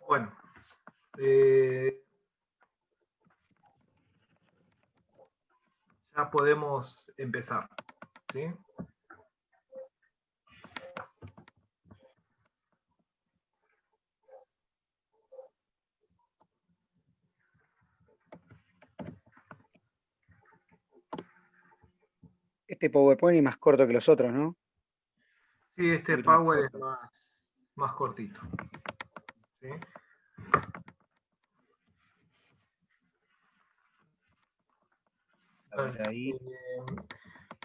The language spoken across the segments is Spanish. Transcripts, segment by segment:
Bueno, ya podemos empezar, ¿sí? Este PowerPoint es más corto que los otros, ¿no? Sí, este Un poquito más Power es corto. más cortito, ¿sí? A ver, ahí.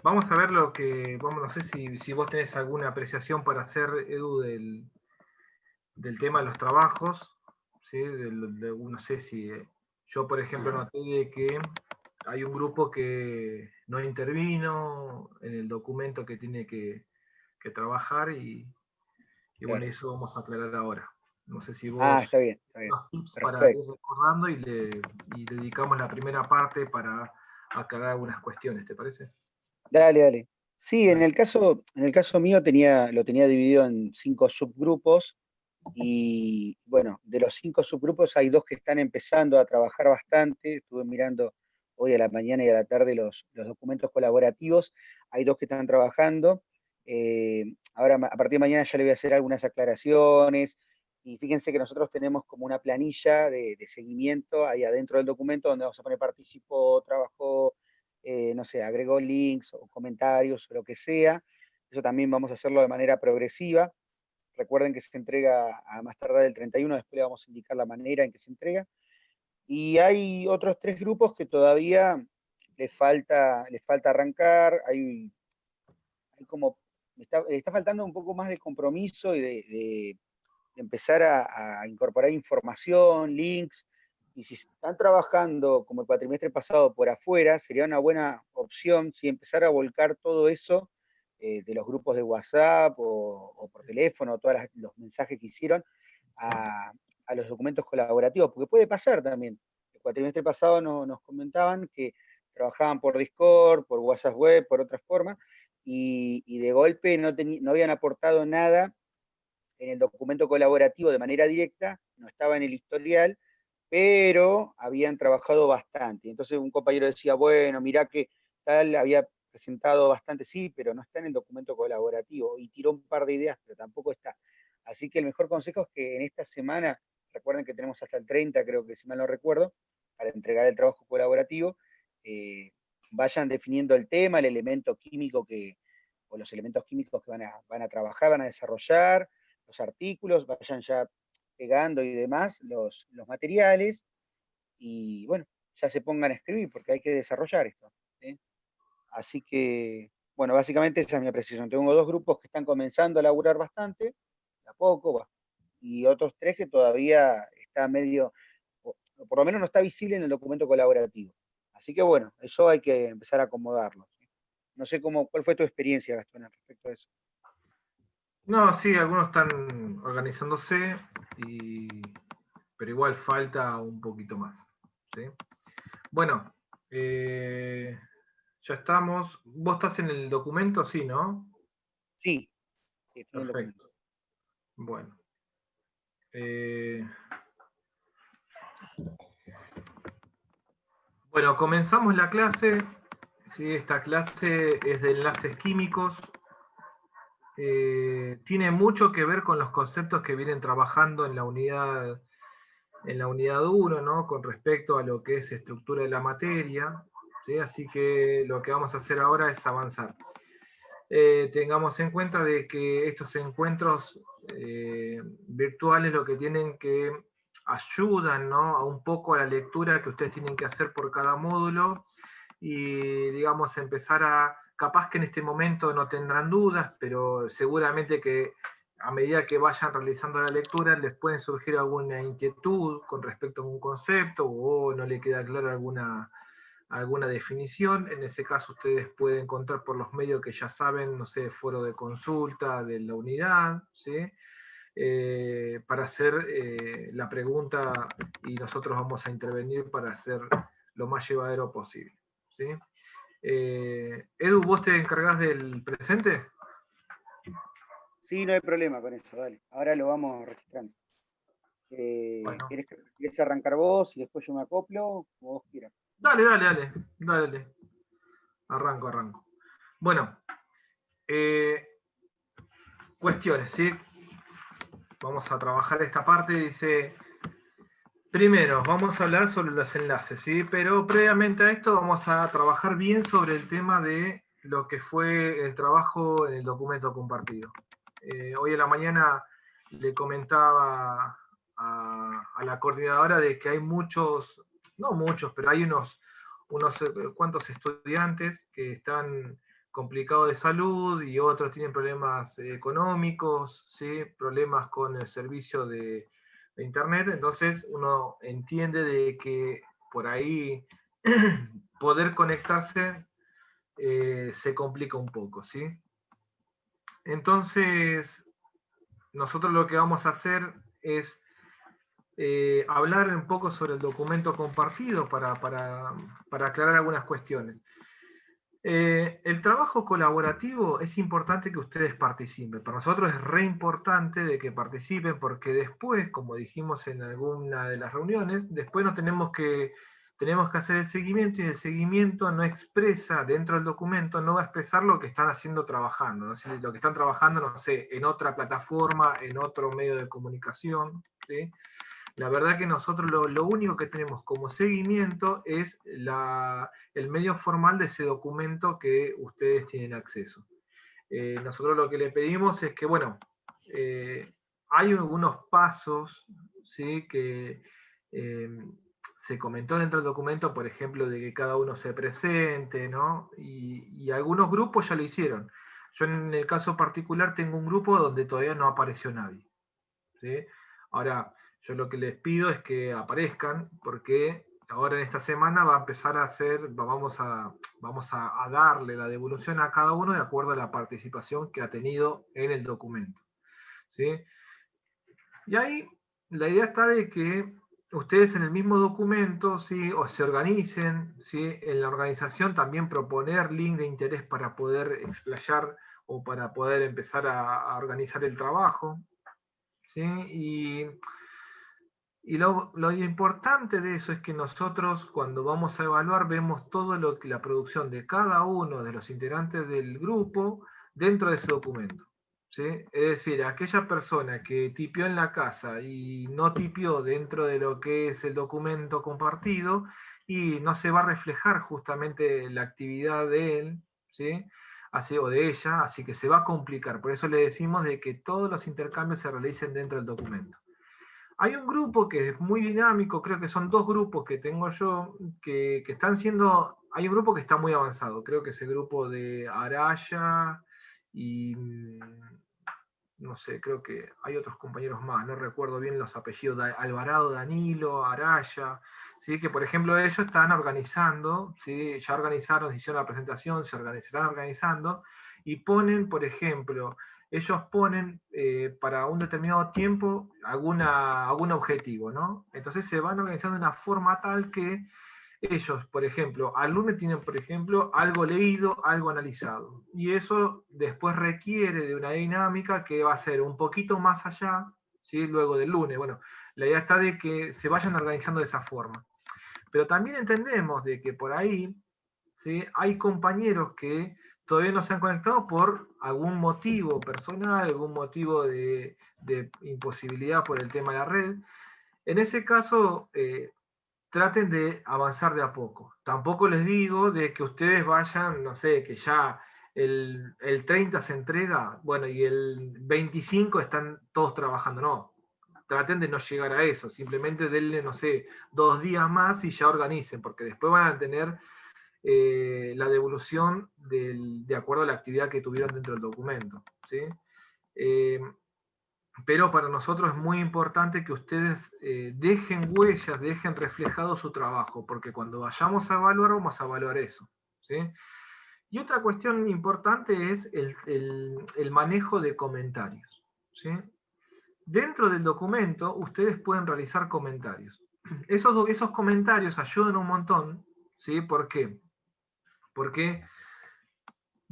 Vamos a ver lo que, no sé si vos tenés alguna apreciación para hacer, Edu, del tema de los trabajos, ¿sí? No sé si yo, por ejemplo, noté de que hay un grupo que no intervino en el documento que tiene que trabajar y bueno, Claro. eso vamos a aclarar ahora. No sé si Ah, vos está bien, está bien. unos tips para ir Perfecto. recordando y dedicamos la primera parte para aclarar algunas cuestiones, ¿te parece? Dale, dale. Sí, en Dale. el caso mío lo tenía dividido en 5 subgrupos y bueno, de los 5 subgrupos hay 2 que están empezando a trabajar bastante. Estuve mirando hoy a la mañana y a la tarde los documentos colaborativos. Hay 2 que están trabajando. Ahora, a partir de mañana ya le voy a hacer algunas aclaraciones. Y fíjense que nosotros tenemos como una planilla de seguimiento ahí adentro del documento donde vamos a poner participó, trabajó, no sé, agregó links o comentarios o lo que sea. Eso también vamos a hacerlo de manera progresiva. Recuerden que se entrega a más tardar el 31, después le vamos a indicar la manera en que se entrega. Y hay otros 3 grupos que todavía les falta arrancar, hay como, está faltando un poco más de compromiso y de empezar a incorporar información, links, y si están trabajando como el cuatrimestre pasado por afuera, sería una buena opción si empezar a volcar todo eso de los grupos de WhatsApp o por teléfono, todos los mensajes que hicieron, a los documentos colaborativos, porque puede pasar también. El cuatrimestre pasado nos comentaban que trabajaban por Discord, por WhatsApp web, por otras formas, y de golpe no habían aportado nada en el documento colaborativo de manera directa, no estaba en el historial, pero habían trabajado bastante. Entonces un compañero decía, bueno, mirá que tal había presentado bastante, sí, pero no está en el documento colaborativo, y tiró un par de ideas, pero tampoco está. Así que el mejor consejo es que en esta semana, recuerden que tenemos hasta el 30, creo que si mal no recuerdo, para entregar el trabajo colaborativo, eh, vayan definiendo el tema, el elemento químico o los elementos químicos que van a trabajar, van a desarrollar, los artículos, vayan ya pegando y demás los materiales y bueno, ya se pongan a escribir porque hay que desarrollar esto. ¿Sí? Así que, bueno, básicamente esa es mi apreciación. Tengo 2 grupos que están comenzando a laburar bastante, de a poco, y otros 3 que todavía está medio, o por lo menos no está visible en el documento colaborativo. Así que bueno, eso hay que empezar a acomodarlo. ¿Sí? No sé cuál fue tu experiencia, Gastón, al respecto de eso. No, sí, algunos están organizándose, pero igual falta un poquito más, ¿sí? Bueno, ya estamos. ¿Vos estás en el documento? Sí, ¿no? Sí, sí, estoy en el documento. Perfecto. Bueno. Bueno, comenzamos la clase. Sí, esta clase es de enlaces químicos. Tiene mucho que ver con los conceptos que vienen trabajando en la unidad 1, ¿no? Con respecto a lo que es estructura de la materia. ¿Sí? Así que lo que vamos a hacer ahora es avanzar. Tengamos en cuenta de que estos encuentros virtuales lo que tienen que ayudan, ¿no? A un poco a la lectura que ustedes tienen que hacer por cada módulo y digamos empezar capaz que en este momento no tendrán dudas, pero seguramente que a medida que vayan realizando la lectura les pueden surgir alguna inquietud con respecto a un concepto o no le queda clara alguna definición. En ese caso ustedes pueden encontrar por los medios que ya saben, no sé, foro de consulta de la unidad, ¿sí? Para hacer la pregunta y nosotros vamos a intervenir para hacer lo más llevadero posible, ¿sí? Edu, ¿vos te encargás del presente? Sí, no hay problema con eso, dale. Ahora lo vamos registrando. Bueno, ¿Querés arrancar vos y después yo me acoplo? Como vos quieras. dale. Arranco. Bueno, cuestiones, ¿sí? Vamos a trabajar esta parte, dice... Primero, vamos a hablar sobre los enlaces, ¿sí? Pero previamente a esto vamos a trabajar bien sobre el tema de lo que fue el trabajo en el documento compartido. Hoy en la mañana le comentaba a la coordinadora de que hay muchos, no muchos, pero hay unos cuantos estudiantes que están complicados de salud y otros tienen problemas económicos, ¿sí? Problemas con el servicio de internet, entonces uno entiende de que por ahí poder conectarse se complica un poco, ¿sí? Entonces, nosotros lo que vamos a hacer es hablar un poco sobre el documento compartido para aclarar algunas cuestiones. El trabajo colaborativo es importante que ustedes participen. Para nosotros es re importante de que participen porque después, como dijimos en alguna de las reuniones, después tenemos que hacer el seguimiento y el seguimiento no expresa dentro del documento, no va a expresar lo que están haciendo trabajando, ¿no? Si lo que están trabajando, no sé, en otra plataforma, en otro medio de comunicación, ¿sí? La verdad que nosotros lo único que tenemos como seguimiento es el medio formal de ese documento que ustedes tienen acceso. Nosotros lo que le pedimos es que, bueno, hay algunos pasos, ¿sí? Que se comentó dentro del documento, por ejemplo, de que cada uno se presente, ¿no? Y algunos grupos ya lo hicieron. Yo en el caso particular tengo un grupo donde todavía no apareció nadie, ¿sí? Ahora, yo lo que les pido es que aparezcan, porque ahora en esta semana va a empezar a hacer, vamos a darle la devolución a cada uno de acuerdo a la participación que ha tenido en el documento, ¿sí? Y ahí la idea está de que ustedes en el mismo documento, ¿sí? O se organicen, ¿sí? En la organización también proponer link de interés para poder explayar o para poder empezar a organizar el trabajo, ¿sí? Y lo importante de eso es que nosotros cuando vamos a evaluar vemos todo lo que la producción de cada uno de los integrantes del grupo dentro de ese documento, ¿sí? Es decir, aquella persona que tipió en la casa y no tipió dentro de lo que es el documento compartido y no se va a reflejar justamente la actividad de él, ¿sí? Así, o de ella, así que se va a complicar. Por eso le decimos de que todos los intercambios se realicen dentro del documento. Hay un grupo que es muy dinámico, creo que son dos grupos que tengo yo, que están siendo, hay un grupo que está muy avanzado, creo que es el grupo de Araya y no sé, creo que hay otros compañeros más, no recuerdo bien los apellidos, Alvarado, Danilo, Araya, ¿sí? Que por ejemplo ellos están organizando, ¿sí? Ya organizaron, hicieron la presentación, se están organizando y ponen, por ejemplo, ellos ponen para un determinado tiempo algún objetivo, ¿no? Entonces se van organizando de una forma tal que ellos, por ejemplo, al lunes tienen, por ejemplo, algo leído, algo analizado. Y eso después requiere de una dinámica que va a ser un poquito más allá, ¿sí? Luego del lunes. Bueno, la idea está de que se vayan organizando de esa forma. Pero también entendemos de que por ahí, ¿sí? Hay compañeros que todavía no se han conectado por algún motivo personal, algún motivo de imposibilidad por el tema de la red. En ese caso, traten de avanzar de a poco. Tampoco les digo de que ustedes vayan, no sé, que ya el 30 se entrega, bueno, y el 25 están todos trabajando. No, traten de no llegar a eso. Simplemente denle, no sé, 2 días más y ya organicen, porque después van a tener la devolución de acuerdo a la actividad que tuvieron dentro del documento, ¿sí? Pero para nosotros es muy importante que ustedes dejen huellas, dejen reflejado su trabajo, porque cuando vayamos a evaluar, vamos a evaluar eso, ¿sí? Y otra cuestión importante es el manejo de comentarios, ¿sí? Dentro del documento, ustedes pueden realizar comentarios. Esos comentarios ayudan un montón, ¿sí? ¿Por qué? Porque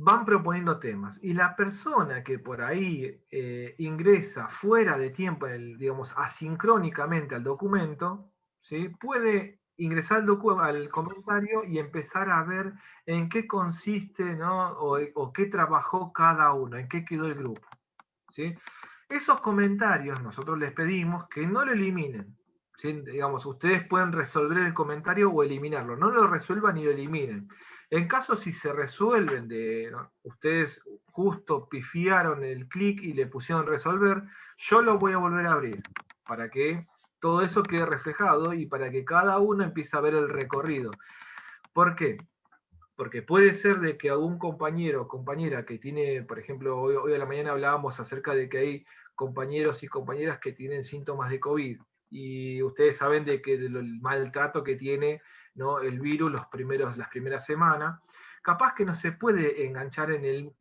van proponiendo temas. Y la persona que por ahí ingresa fuera de tiempo, digamos, asincrónicamente al documento, ¿sí? Puede ingresar al comentario y empezar a ver en qué consiste, ¿no? o qué trabajó cada uno, en qué quedó el grupo, ¿sí? Esos comentarios nosotros les pedimos que no lo eliminen, ¿sí? Digamos, ustedes pueden resolver el comentario o eliminarlo, no lo resuelvan ni lo eliminen. En caso si se resuelven, ¿no? Ustedes justo pifiaron el clic y le pusieron resolver, yo lo voy a volver a abrir para que todo eso quede reflejado y para que cada uno empiece a ver el recorrido. ¿Por qué? Porque puede ser de que algún compañero o compañera que tiene, por ejemplo, hoy a la mañana hablábamos acerca de que hay compañeros y compañeras que tienen síntomas de COVID, y ustedes saben de que del maltrato que tiene, ¿no? el virus las primeras semanas, capaz que no se puede enganchar en el,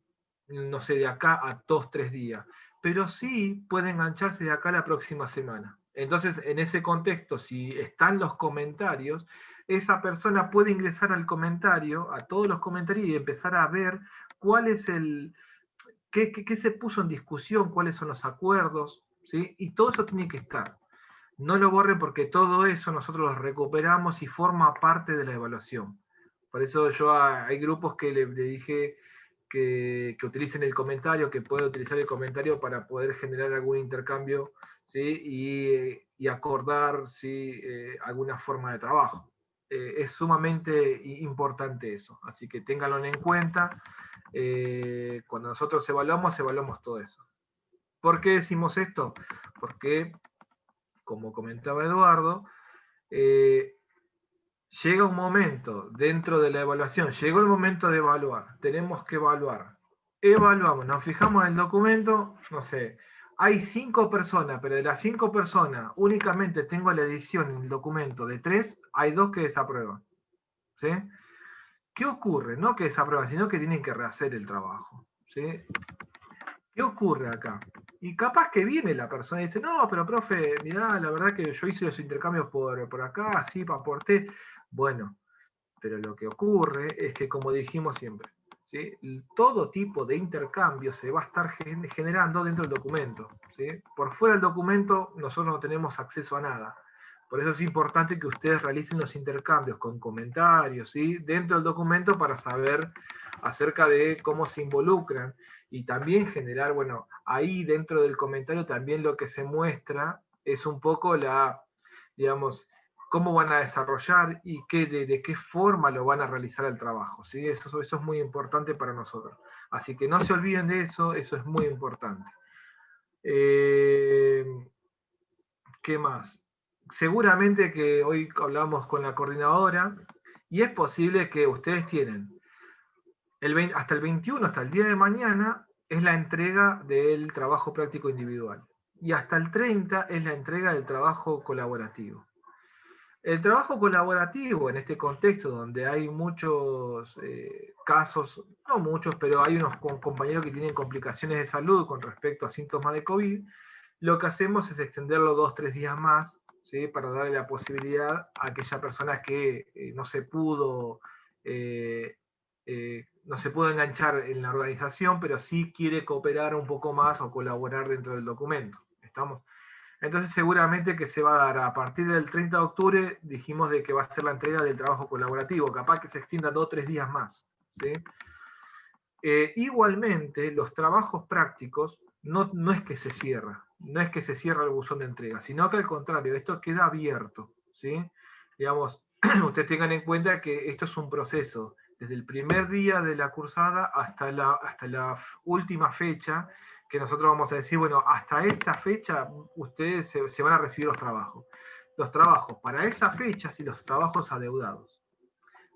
no sé, de acá a 2, 3 días, pero sí puede engancharse de acá a la próxima semana. Entonces, en ese contexto, si están los comentarios, esa persona puede ingresar al comentario, a todos los comentarios, y empezar a ver cuál es qué se puso en discusión, cuáles son los acuerdos, ¿sí? Y todo eso tiene que estar. No lo borren porque todo eso nosotros lo recuperamos y forma parte de la evaluación. Por eso hay grupos que le dije que utilicen el comentario, que pueden utilizar el comentario para poder generar algún intercambio, ¿sí? y acordar, ¿sí? Alguna forma de trabajo. Es sumamente importante eso, así que ténganlo en cuenta. Cuando nosotros evaluamos todo eso. ¿Por qué decimos esto? Porque, como comentaba Eduardo, llega un momento dentro de la evaluación, llegó el momento de evaluar, tenemos que evaluar. Evaluamos, nos fijamos en el documento, no sé, hay 5 personas, pero de las 5 personas únicamente tengo la edición en el documento de 3, hay 2 que desaprueban. ¿Sí? ¿Qué ocurre? No que desaprueban, sino que tienen que rehacer el trabajo. ¿Sí? ¿Qué ocurre acá? Y capaz que viene la persona y dice, no, pero profe, mirá, la verdad que yo hice los intercambios por acá, así, aporté. Bueno, pero lo que ocurre es que, como dijimos siempre, ¿sí? Todo tipo de intercambio se va a estar generando dentro del documento. ¿Sí? Por fuera del documento nosotros no tenemos acceso a nada. Por eso es importante que ustedes realicen los intercambios con comentarios, ¿sí? dentro del documento, para saber acerca de cómo se involucran, y también generar, bueno, ahí dentro del comentario también lo que se muestra es un poco digamos, cómo van a desarrollar y de qué forma lo van a realizar el trabajo. ¿Sí? Eso es muy importante para nosotros. Así que no se olviden de eso, eso es muy importante. ¿Qué más? Seguramente que hoy hablamos con la coordinadora y es posible que ustedes tienen hasta el 21, hasta el día de mañana, es la entrega del trabajo práctico individual. Y hasta el 30 es la entrega del trabajo colaborativo. El trabajo colaborativo, en este contexto donde hay muchos casos, no muchos, pero hay unos compañeros que tienen complicaciones de salud con respecto a síntomas de COVID, lo que hacemos es extenderlo 2, 3 días más, ¿sí? Para darle la posibilidad a aquella persona que no se pudo enganchar en la organización, pero sí quiere cooperar un poco más o colaborar dentro del documento. ¿Estamos? Entonces seguramente que se va a dar a partir del 30 de octubre, dijimos de que va a ser la entrega del trabajo colaborativo, capaz que se extienda 2 o 3 días más. ¿Sí? Igualmente, los trabajos prácticos no es que se cierra, no es que se cierra el buzón de entrega, sino que al contrario, esto queda abierto. ¿Sí? Digamos, ustedes tengan en cuenta que esto es un proceso, desde el primer día de la cursada hasta la última fecha, que nosotros vamos a decir, bueno, hasta esta fecha ustedes se van a recibir los trabajos. Los trabajos para esa fecha y los trabajos adeudados.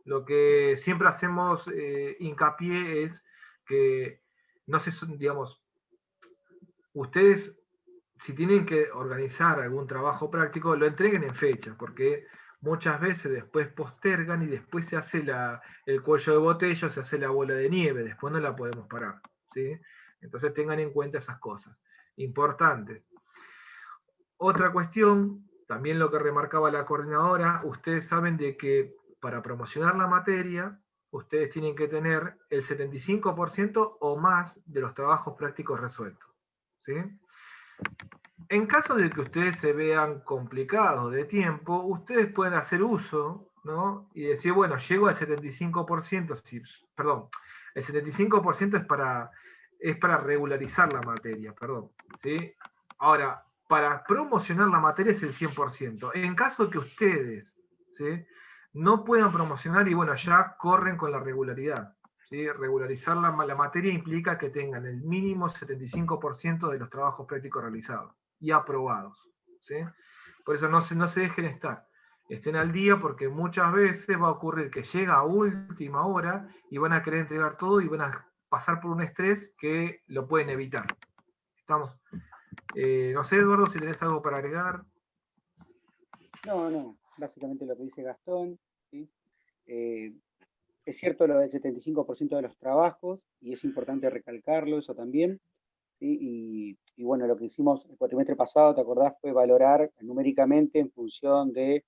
Lo que siempre hacemos hincapié es que, no sé, digamos, ustedes, si tienen que organizar algún trabajo práctico, lo entreguen en fecha, porque muchas veces después postergan y después se hace el cuello de botella, se hace la bola de nieve, después no la podemos parar. ¿Sí? Entonces tengan en cuenta esas cosas importantes. Otra cuestión, también lo que remarcaba la coordinadora, ustedes saben de que para promocionar la materia, ustedes tienen que tener el 75% o más de los trabajos prácticos resueltos. ¿Sí? En caso de que ustedes se vean complicados de tiempo, ustedes pueden hacer uso, ¿no? Y decir, bueno, llego al 75%, perdón, el 75% es para regularizar la materia, perdón. ¿Sí? Ahora, para promocionar la materia es el 100%. En caso de que ustedes, ¿sí?, no puedan promocionar y bueno, ya corren con la regularidad. ¿Sí? Regularizar la materia implica que tengan el mínimo 75% de los trabajos prácticos realizados y aprobados. ¿Sí? Por eso no se dejen estar. Estén al día porque muchas veces va a ocurrir que llega a última hora y van a querer entregar todo y van a pasar por un estrés que lo pueden evitar. ¿Estamos? No sé, Eduardo, si tenés algo para agregar. No, básicamente lo que dice Gastón, ¿sí? Es cierto lo del 75% de los trabajos, y es importante recalcarlo, eso también, ¿sí? Y bueno, lo que hicimos el cuatrimestre pasado, ¿te acordás? Fue valorar numéricamente en función de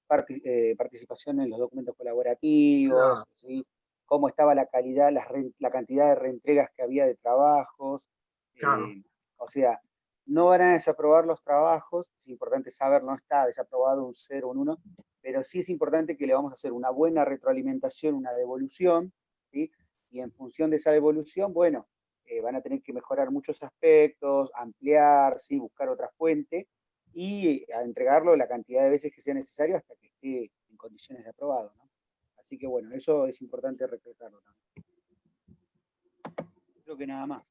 participación en los documentos colaborativos, Claro. ¿sí? Cómo estaba la calidad, la cantidad de reentregas que había de trabajos. Claro. O sea, no van a desaprobar los trabajos, es importante saber, no está desaprobado un 0, un 1, pero sí es importante que le vamos a hacer una buena retroalimentación, una devolución, ¿sí? Y en función de esa devolución, bueno, van a tener que mejorar muchos aspectos, ampliar, ¿sí? Buscar otra fuente y a entregarlo la cantidad de veces que sea necesario hasta que esté en condiciones de aprobado, ¿no? Así que bueno, eso es importante recalcarlo también. Creo que nada más.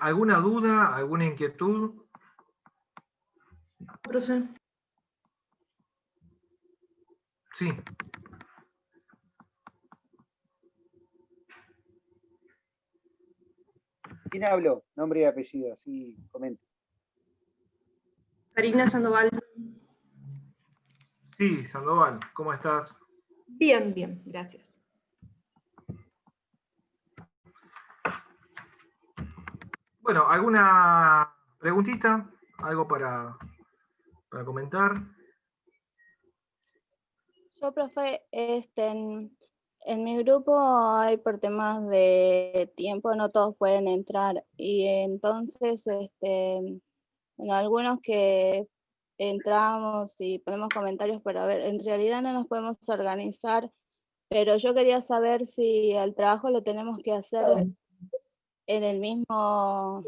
¿Alguna duda, alguna inquietud? Profe. Sí. ¿Quién habló? Nombre y apellido, así comento. Karina Sandoval. Sí, Sandoval, ¿cómo estás? Bien, bien, gracias. Bueno, ¿alguna preguntita? ¿Algo para comentar? Yo, profe, en mi grupo hay por temas de tiempo, no todos pueden entrar. Y entonces, bueno, algunos que entramos y ponemos comentarios, pero a ver, en realidad no nos podemos organizar, pero yo quería saber si el trabajo lo tenemos que hacer en el mismo,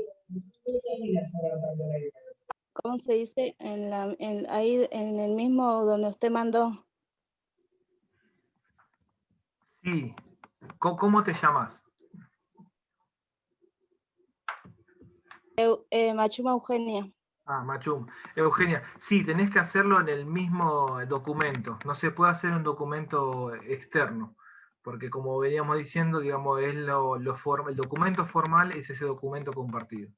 ¿cómo se dice? Ahí en el mismo donde usted mandó. Sí. ¿Cómo te llamas? Machuma Eugenia. Ah, Machum. Eugenia, sí, tenés que hacerlo en el mismo documento. No se puede hacer un documento externo, porque como veníamos diciendo, digamos, es el documento formal es ese documento compartido.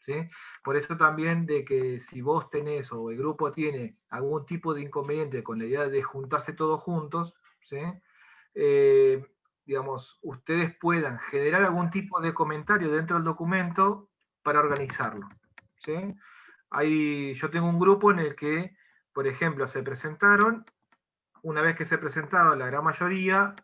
¿Sí? Por eso también de que si vos tenés o el grupo tiene algún tipo de inconveniente con la idea de juntarse todos juntos, ¿sí? Eh, digamos, ustedes puedan generar algún tipo de comentario dentro del documento para organizarlo. ¿Sí? Yo tengo un grupo en el que, por ejemplo, se presentaron, una vez que se presentaron la gran mayoría,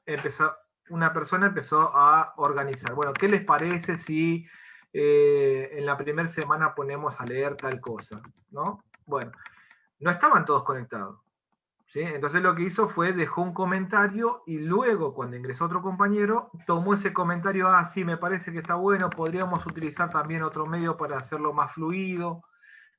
una persona empezó a organizar. Bueno, ¿qué les parece si en la primera semana ponemos a leer tal cosa? ¿No? Bueno, no estaban todos conectados. ¿Sí? Entonces lo que hizo fue dejó un comentario y luego cuando ingresó otro compañero tomó ese comentario, sí, me parece que está bueno, podríamos utilizar también otro medio para hacerlo más fluido.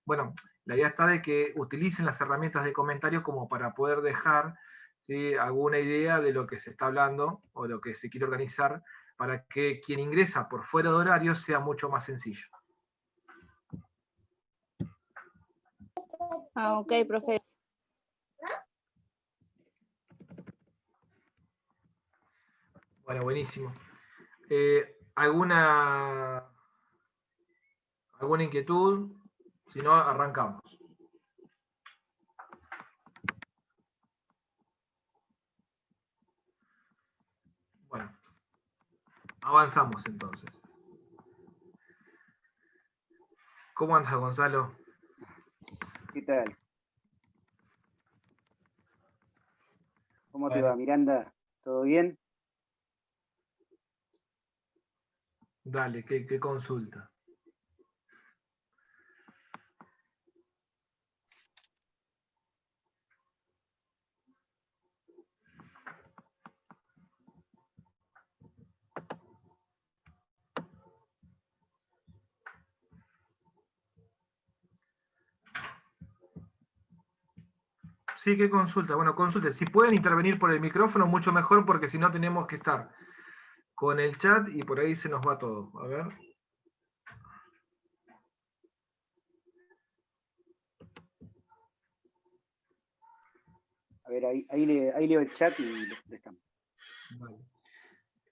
Bueno, la idea está de que utilicen las herramientas de comentario como para poder dejar, ¿sí?, alguna idea de lo que se está hablando o lo que se quiere organizar para que quien ingresa por fuera de horario sea mucho más sencillo. Ah, ok, profe. Bueno, buenísimo. ¿Alguna inquietud? Si no, arrancamos. Bueno, avanzamos entonces. ¿Cómo andas, Gonzalo? ¿Qué tal? ¿Cómo te va, Miranda? ¿Todo bien? Dale, ¿qué consulta? Sí, ¿qué consulta? Bueno, consulte. Si pueden intervenir por el micrófono, mucho mejor, porque si no tenemos que estar con el chat y por ahí se nos va todo. A ver. A ver, ahí leo el chat y le contestamos. Vale. A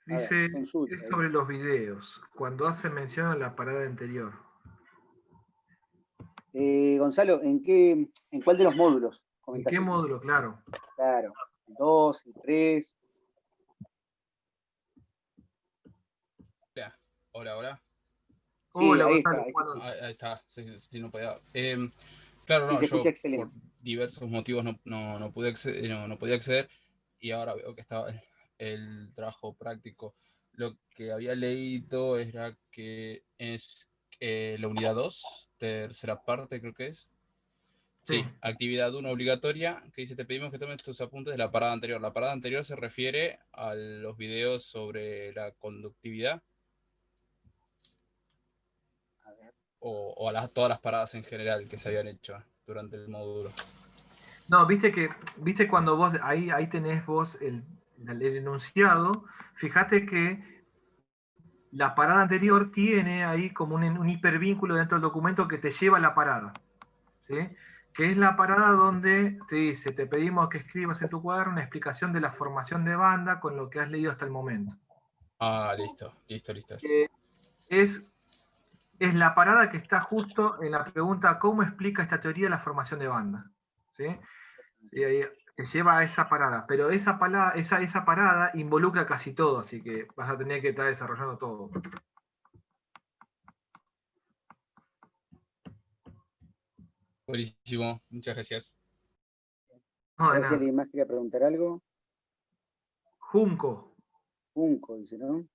ver, Dice, consulta, es sobre los videos, cuando hace mención a la parada anterior. Gonzalo, ¿en cuál de los módulos ¿En comentaste? qué módulo? Claro. Claro, el 2, el 3. Hola. Sí, Hola, ahí Gonzalo. está. Bueno, Ahí está, sí, no podía. Claro, Sí, no, se escucha yo excelente. por diversos motivos no pude acceder, no podía acceder, y ahora veo que estaba el trabajo práctico. Lo que había leído era que es la unidad 2, tercera parte creo que es. Sí, sí. actividad 1 obligatoria, que dice, te pedimos que tomes tus apuntes de la parada anterior. La parada anterior se refiere a los videos sobre la conductividad. A ver. O a todas las paradas en general que se habían hecho durante el módulo. No, viste cuando vos, ahí tenés vos el enunciado, fíjate que la parada anterior tiene ahí como un hipervínculo dentro del documento que te lleva a la parada, ¿sí? Que es la parada donde te dice, te pedimos que escribas en tu cuaderno una explicación de la formación de banda con lo que has leído hasta el momento. Ah, listo. Es la parada que está justo en la pregunta, ¿cómo explica esta teoría la formación de banda? ¿Sí? Sí, ahí te lleva a esa parada, pero esa parada involucra casi todo, así que vas a tener que estar desarrollando todo. Buenísimo, muchas gracias. No, A de ver si nada. alguien más quería preguntar algo. Junco. Junco, dice, ¿no?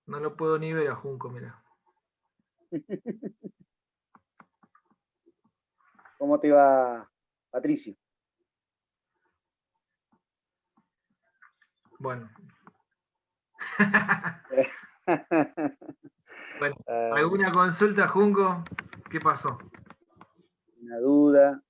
No lo puedo ni ver a Junco, mira. ¿Cómo te va, Patricio? Bueno. Bueno, Ah, ¿alguna consulta, Junco? ¿Qué pasó? una duda.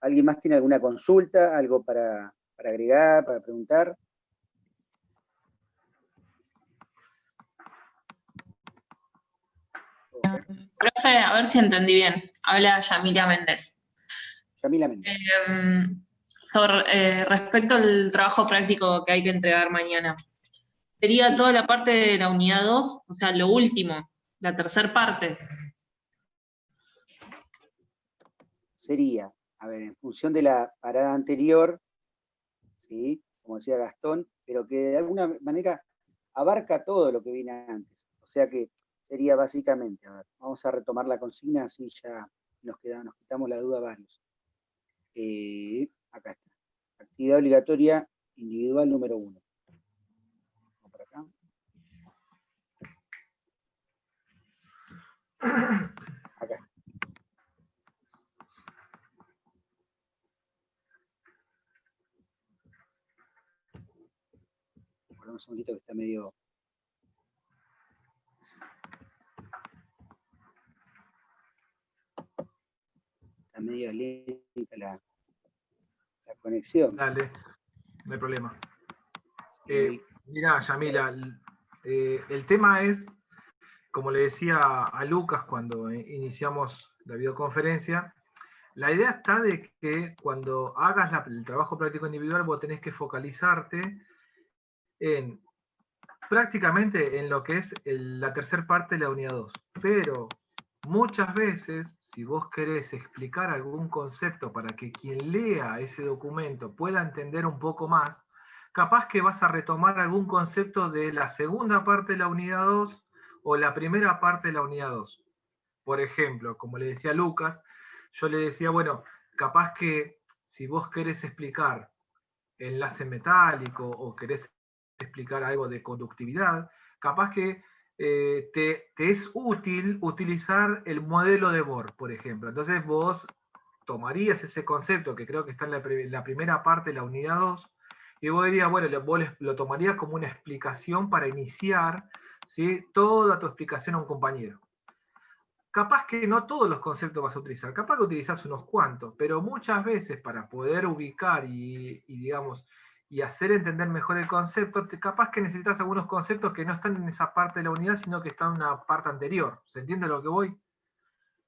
¿Alguien más tiene alguna consulta? ¿Algo para agregar, para preguntar? Profe, a ver si entendí bien. Habla Yamila Méndez. Yamila Méndez. Respecto al trabajo práctico que hay que entregar mañana, sería toda la parte de la unidad 2, o sea, lo último, la tercera parte. Sería, a ver, en función de la parada anterior, ¿sí? Como decía Gastón, pero que de alguna manera abarca todo lo que viene antes. O sea que sería básicamente, a ver, vamos a retomar la consigna, así ya nos quitamos la duda varios. Acá está. Actividad obligatoria individual número 1. Vamos por acá. Acá está. Por un segundito que está medio... Está medio lenta la conexión. Dale, no hay problema. Sí. Mirá, Yamila, el tema es, como le decía a Lucas cuando iniciamos la videoconferencia, la idea está de que cuando hagas el trabajo práctico individual vos tenés que focalizarte en prácticamente en lo que es la tercera parte de la unidad 2. Pero muchas veces, si vos querés explicar algún concepto para que quien lea ese documento pueda entender un poco más, capaz que vas a retomar algún concepto de la segunda parte de la unidad 2 o la primera parte de la unidad 2. Por ejemplo, como le decía Lucas, yo le decía, bueno, capaz que si vos querés explicar enlace metálico o querés explicar algo de conductividad, capaz que te es útil utilizar el modelo de Bohr, por ejemplo. Entonces vos tomarías ese concepto que creo que está en la primera parte de la unidad 2, y vos dirías, bueno, vos lo tomarías como una explicación para iniciar, ¿sí?, toda tu explicación a un compañero. Capaz que no todos los conceptos vas a utilizar, capaz que utilizás unos cuantos, pero muchas veces para poder ubicar digamos, y hacer entender mejor el concepto, capaz que necesitas algunos conceptos que no están en esa parte de la unidad, sino que están en una parte anterior. ¿Se entiende lo que voy?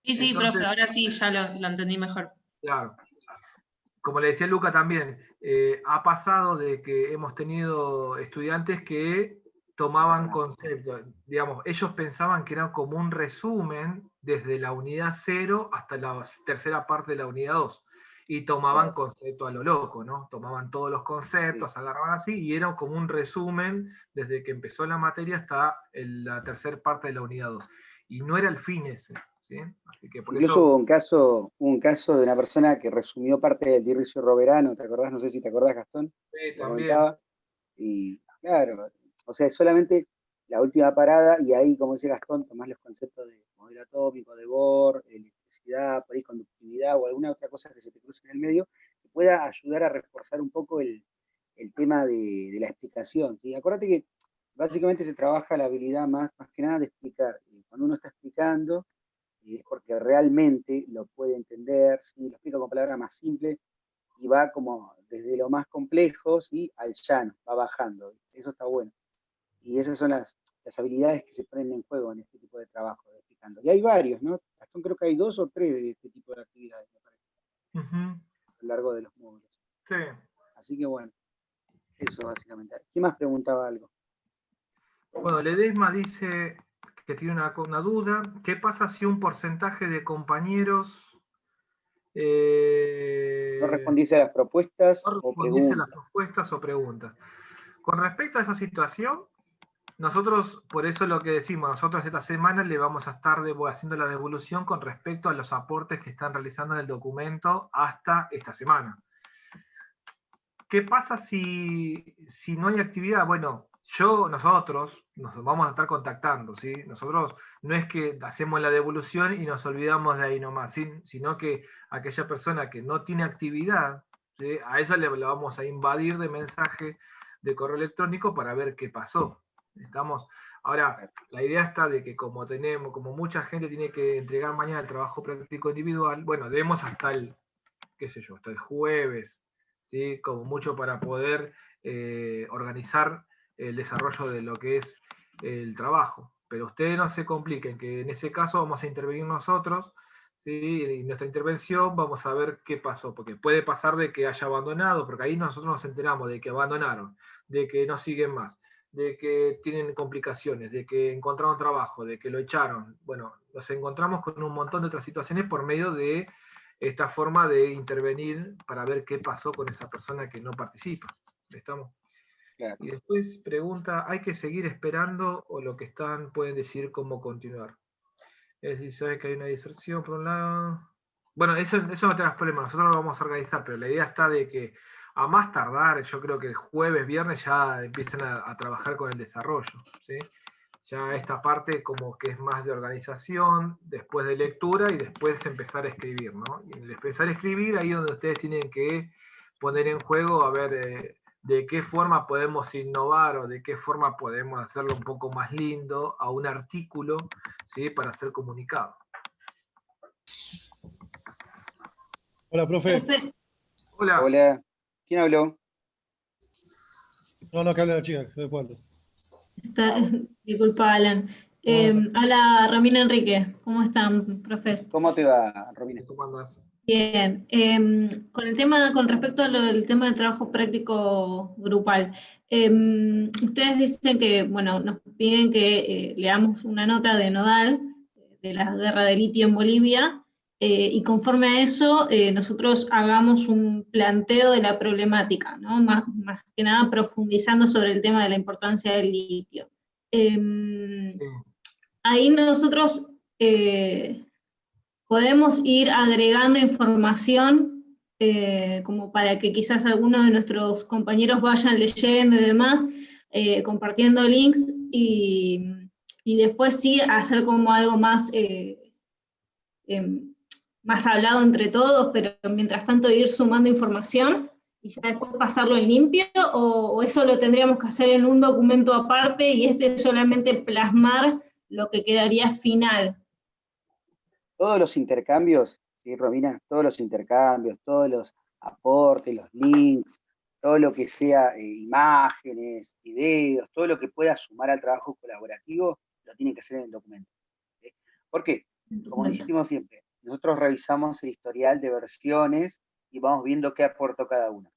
Sí, Entonces, profe, ahora sí, ya lo entendí mejor. claro. Como le decía Luca también, ha pasado de que hemos tenido estudiantes que tomaban conceptos, digamos, ellos pensaban que era como un resumen desde la unidad 0 hasta la tercera parte de la unidad 2, y tomaban conceptos a lo loco, ¿no? Tomaban todos los conceptos, agarraban así, y era como un resumen desde que empezó la materia hasta la tercera parte de la unidad 2. Y no era el fin ese, ¿sí? Así que por Incluso eso... hubo un caso de una persona que resumió parte del Dirricio Roverano, ¿te acordás? No sé si te acordás, Gastón. Sí, Lo también. comentaba. Y claro, o sea, solamente la última parada, y ahí, como dice Gastón, tomás los conceptos de modelo atómico, de Bohr, electricidad, por ahí conductividad o alguna otra cosa que se te cruce en el medio, que pueda ayudar a reforzar un poco el tema de la explicación, ¿sí? Acuérdate que básicamente se trabaja la habilidad más que nada de explicar. Y cuando uno está explicando, es porque realmente lo puede entender, ¿sí? Lo explica con palabras más simples y va como desde lo más complejo, ¿sí?, al llano, va bajando. Eso está bueno. Y esas son las habilidades que se ponen en juego en este tipo de trabajo, de explicando. Y hay varios, ¿no? Gastón, creo que hay 2 o 3 de este tipo de actividades, me parece, a lo largo de los módulos. Sí. Así que bueno, eso básicamente. ¿Quién más preguntaba algo? Bueno, Ledesma dice que tiene una duda. ¿Qué pasa si un porcentaje de compañeros ¿No respondiese a las propuestas no o respondiese a las preguntas? propuestas o preguntas? Con respecto a esa situación, nosotros, por eso lo que decimos, nosotros esta semana le vamos a estar haciendo la devolución con respecto a los aportes que están realizando en el documento hasta esta semana. ¿Qué pasa si no hay actividad? Bueno, nosotros nos vamos a estar contactando, ¿sí? Nosotros no es que hacemos la devolución y nos olvidamos de ahí nomás, ¿sí? Sino que aquella persona que no tiene actividad, ¿sí?, a esa le vamos a invadir de mensaje de correo electrónico para ver qué pasó. ¿Estamos? Ahora, la idea está de que como mucha gente tiene que entregar mañana el trabajo práctico individual, bueno, debemos hasta hasta el jueves, ¿sí?, como mucho, para poder organizar el desarrollo de lo que es el trabajo. Pero ustedes no se compliquen, que en ese caso vamos a intervenir nosotros, ¿sí?, y en nuestra intervención vamos a ver qué pasó, porque puede pasar de que haya abandonado, porque ahí nosotros nos enteramos de que abandonaron, de que no siguen más, de que tienen complicaciones, de que encontraron trabajo, de que lo echaron. Bueno, nos encontramos con un montón de otras situaciones por medio de esta forma de intervenir para ver qué pasó con esa persona que no participa. ¿Estamos? Claro. Y después pregunta, ¿hay que seguir esperando o lo que están pueden decidir cómo continuar? Es decir, sabe que hay una diserción por un lado. Bueno, eso no tengas problema, nosotros lo vamos a organizar, pero la idea está de que a más tardar, yo creo que el jueves, viernes ya empiecen a trabajar con el desarrollo, ¿sí? Ya esta parte como que es más de organización, después de lectura y después empezar a escribir, ¿no? Y en el empezar a escribir, ahí es donde ustedes tienen que poner en juego a ver de qué forma podemos innovar o de qué forma podemos hacerlo un poco más lindo a un artículo, ¿sí?, para ser comunicado. Hola, profe. Hola. Hola. ¿Quién habló? No, que habla la chica, que cuento. Disculpa, Alan. Hola, Romina Enrique. ¿Cómo están, profes? ¿Cómo te va, Romina? ¿Cómo andás? Bien. Con respecto al tema del trabajo práctico grupal, ustedes dicen que, bueno, nos piden que leamos una nota de Nodal, de la guerra de litio en Bolivia, y conforme a eso, nosotros hagamos un planteo de la problemática, ¿no? Más que nada profundizando sobre el tema de la importancia del litio. Sí. ahí nosotros podemos ir agregando información como para que quizás algunos de nuestros compañeros vayan leyendo y demás, compartiendo links y después sí hacer como algo más, más hablado entre todos, pero mientras tanto ir sumando información y ya después pasarlo en limpio, o eso lo tendríamos que hacer en un documento aparte y este solamente plasmar lo que quedaría final. Todos los intercambios, ¿sí, Romina? Todos los intercambios, todos los aportes, los links, todo lo que sea imágenes, videos, todo lo que pueda sumar al trabajo colaborativo, lo tienen que hacer en el documento. ¿Sí? ¿Por qué? Como decimos siempre, nosotros revisamos el historial de versiones y vamos viendo qué aportó cada uno.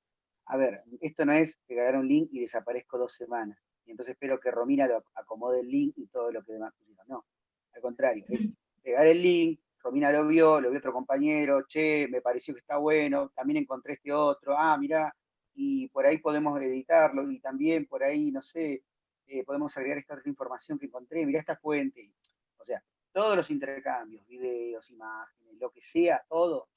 A ver, esto no es pegar un link y desaparezco 2 semanas, y entonces espero que Romina lo acomode el link y todo lo que demás pusieron. No, al contrario, es pegar el link, Romina lo vio otro compañero, che, me pareció que está bueno, también encontré este otro, mirá, y por ahí podemos editarlo, y también por ahí, no sé, podemos agregar esta otra información que encontré, mirá esta fuente. O sea, todos los intercambios, videos, imágenes, lo que sea, todo,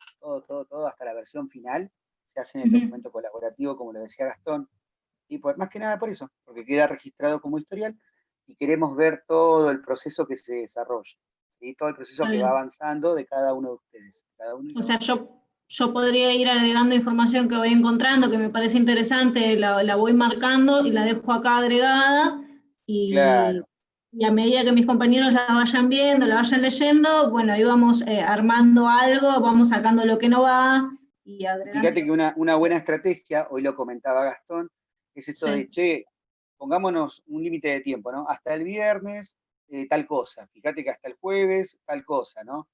hasta la versión final, se hace en el documento colaborativo, como lo decía Gastón, y más que nada por eso, porque queda registrado como historial, y queremos ver todo el proceso que se desarrolla, ¿sí? Todo el proceso que va avanzando de cada uno de ustedes. O sea, yo podría ir agregando información que voy encontrando, que me parece interesante, la voy marcando y la dejo acá agregada, Claro. y a medida que mis compañeros la vayan viendo, la vayan leyendo, bueno, ahí vamos armando algo, vamos sacando lo que no va, y agregando. Fíjate que una buena estrategia, hoy lo comentaba Gastón, es esto de, che, pongámonos un límite de tiempo, ¿no? Hasta el viernes, tal cosa. Fíjate que hasta el jueves, tal cosa, ¿no?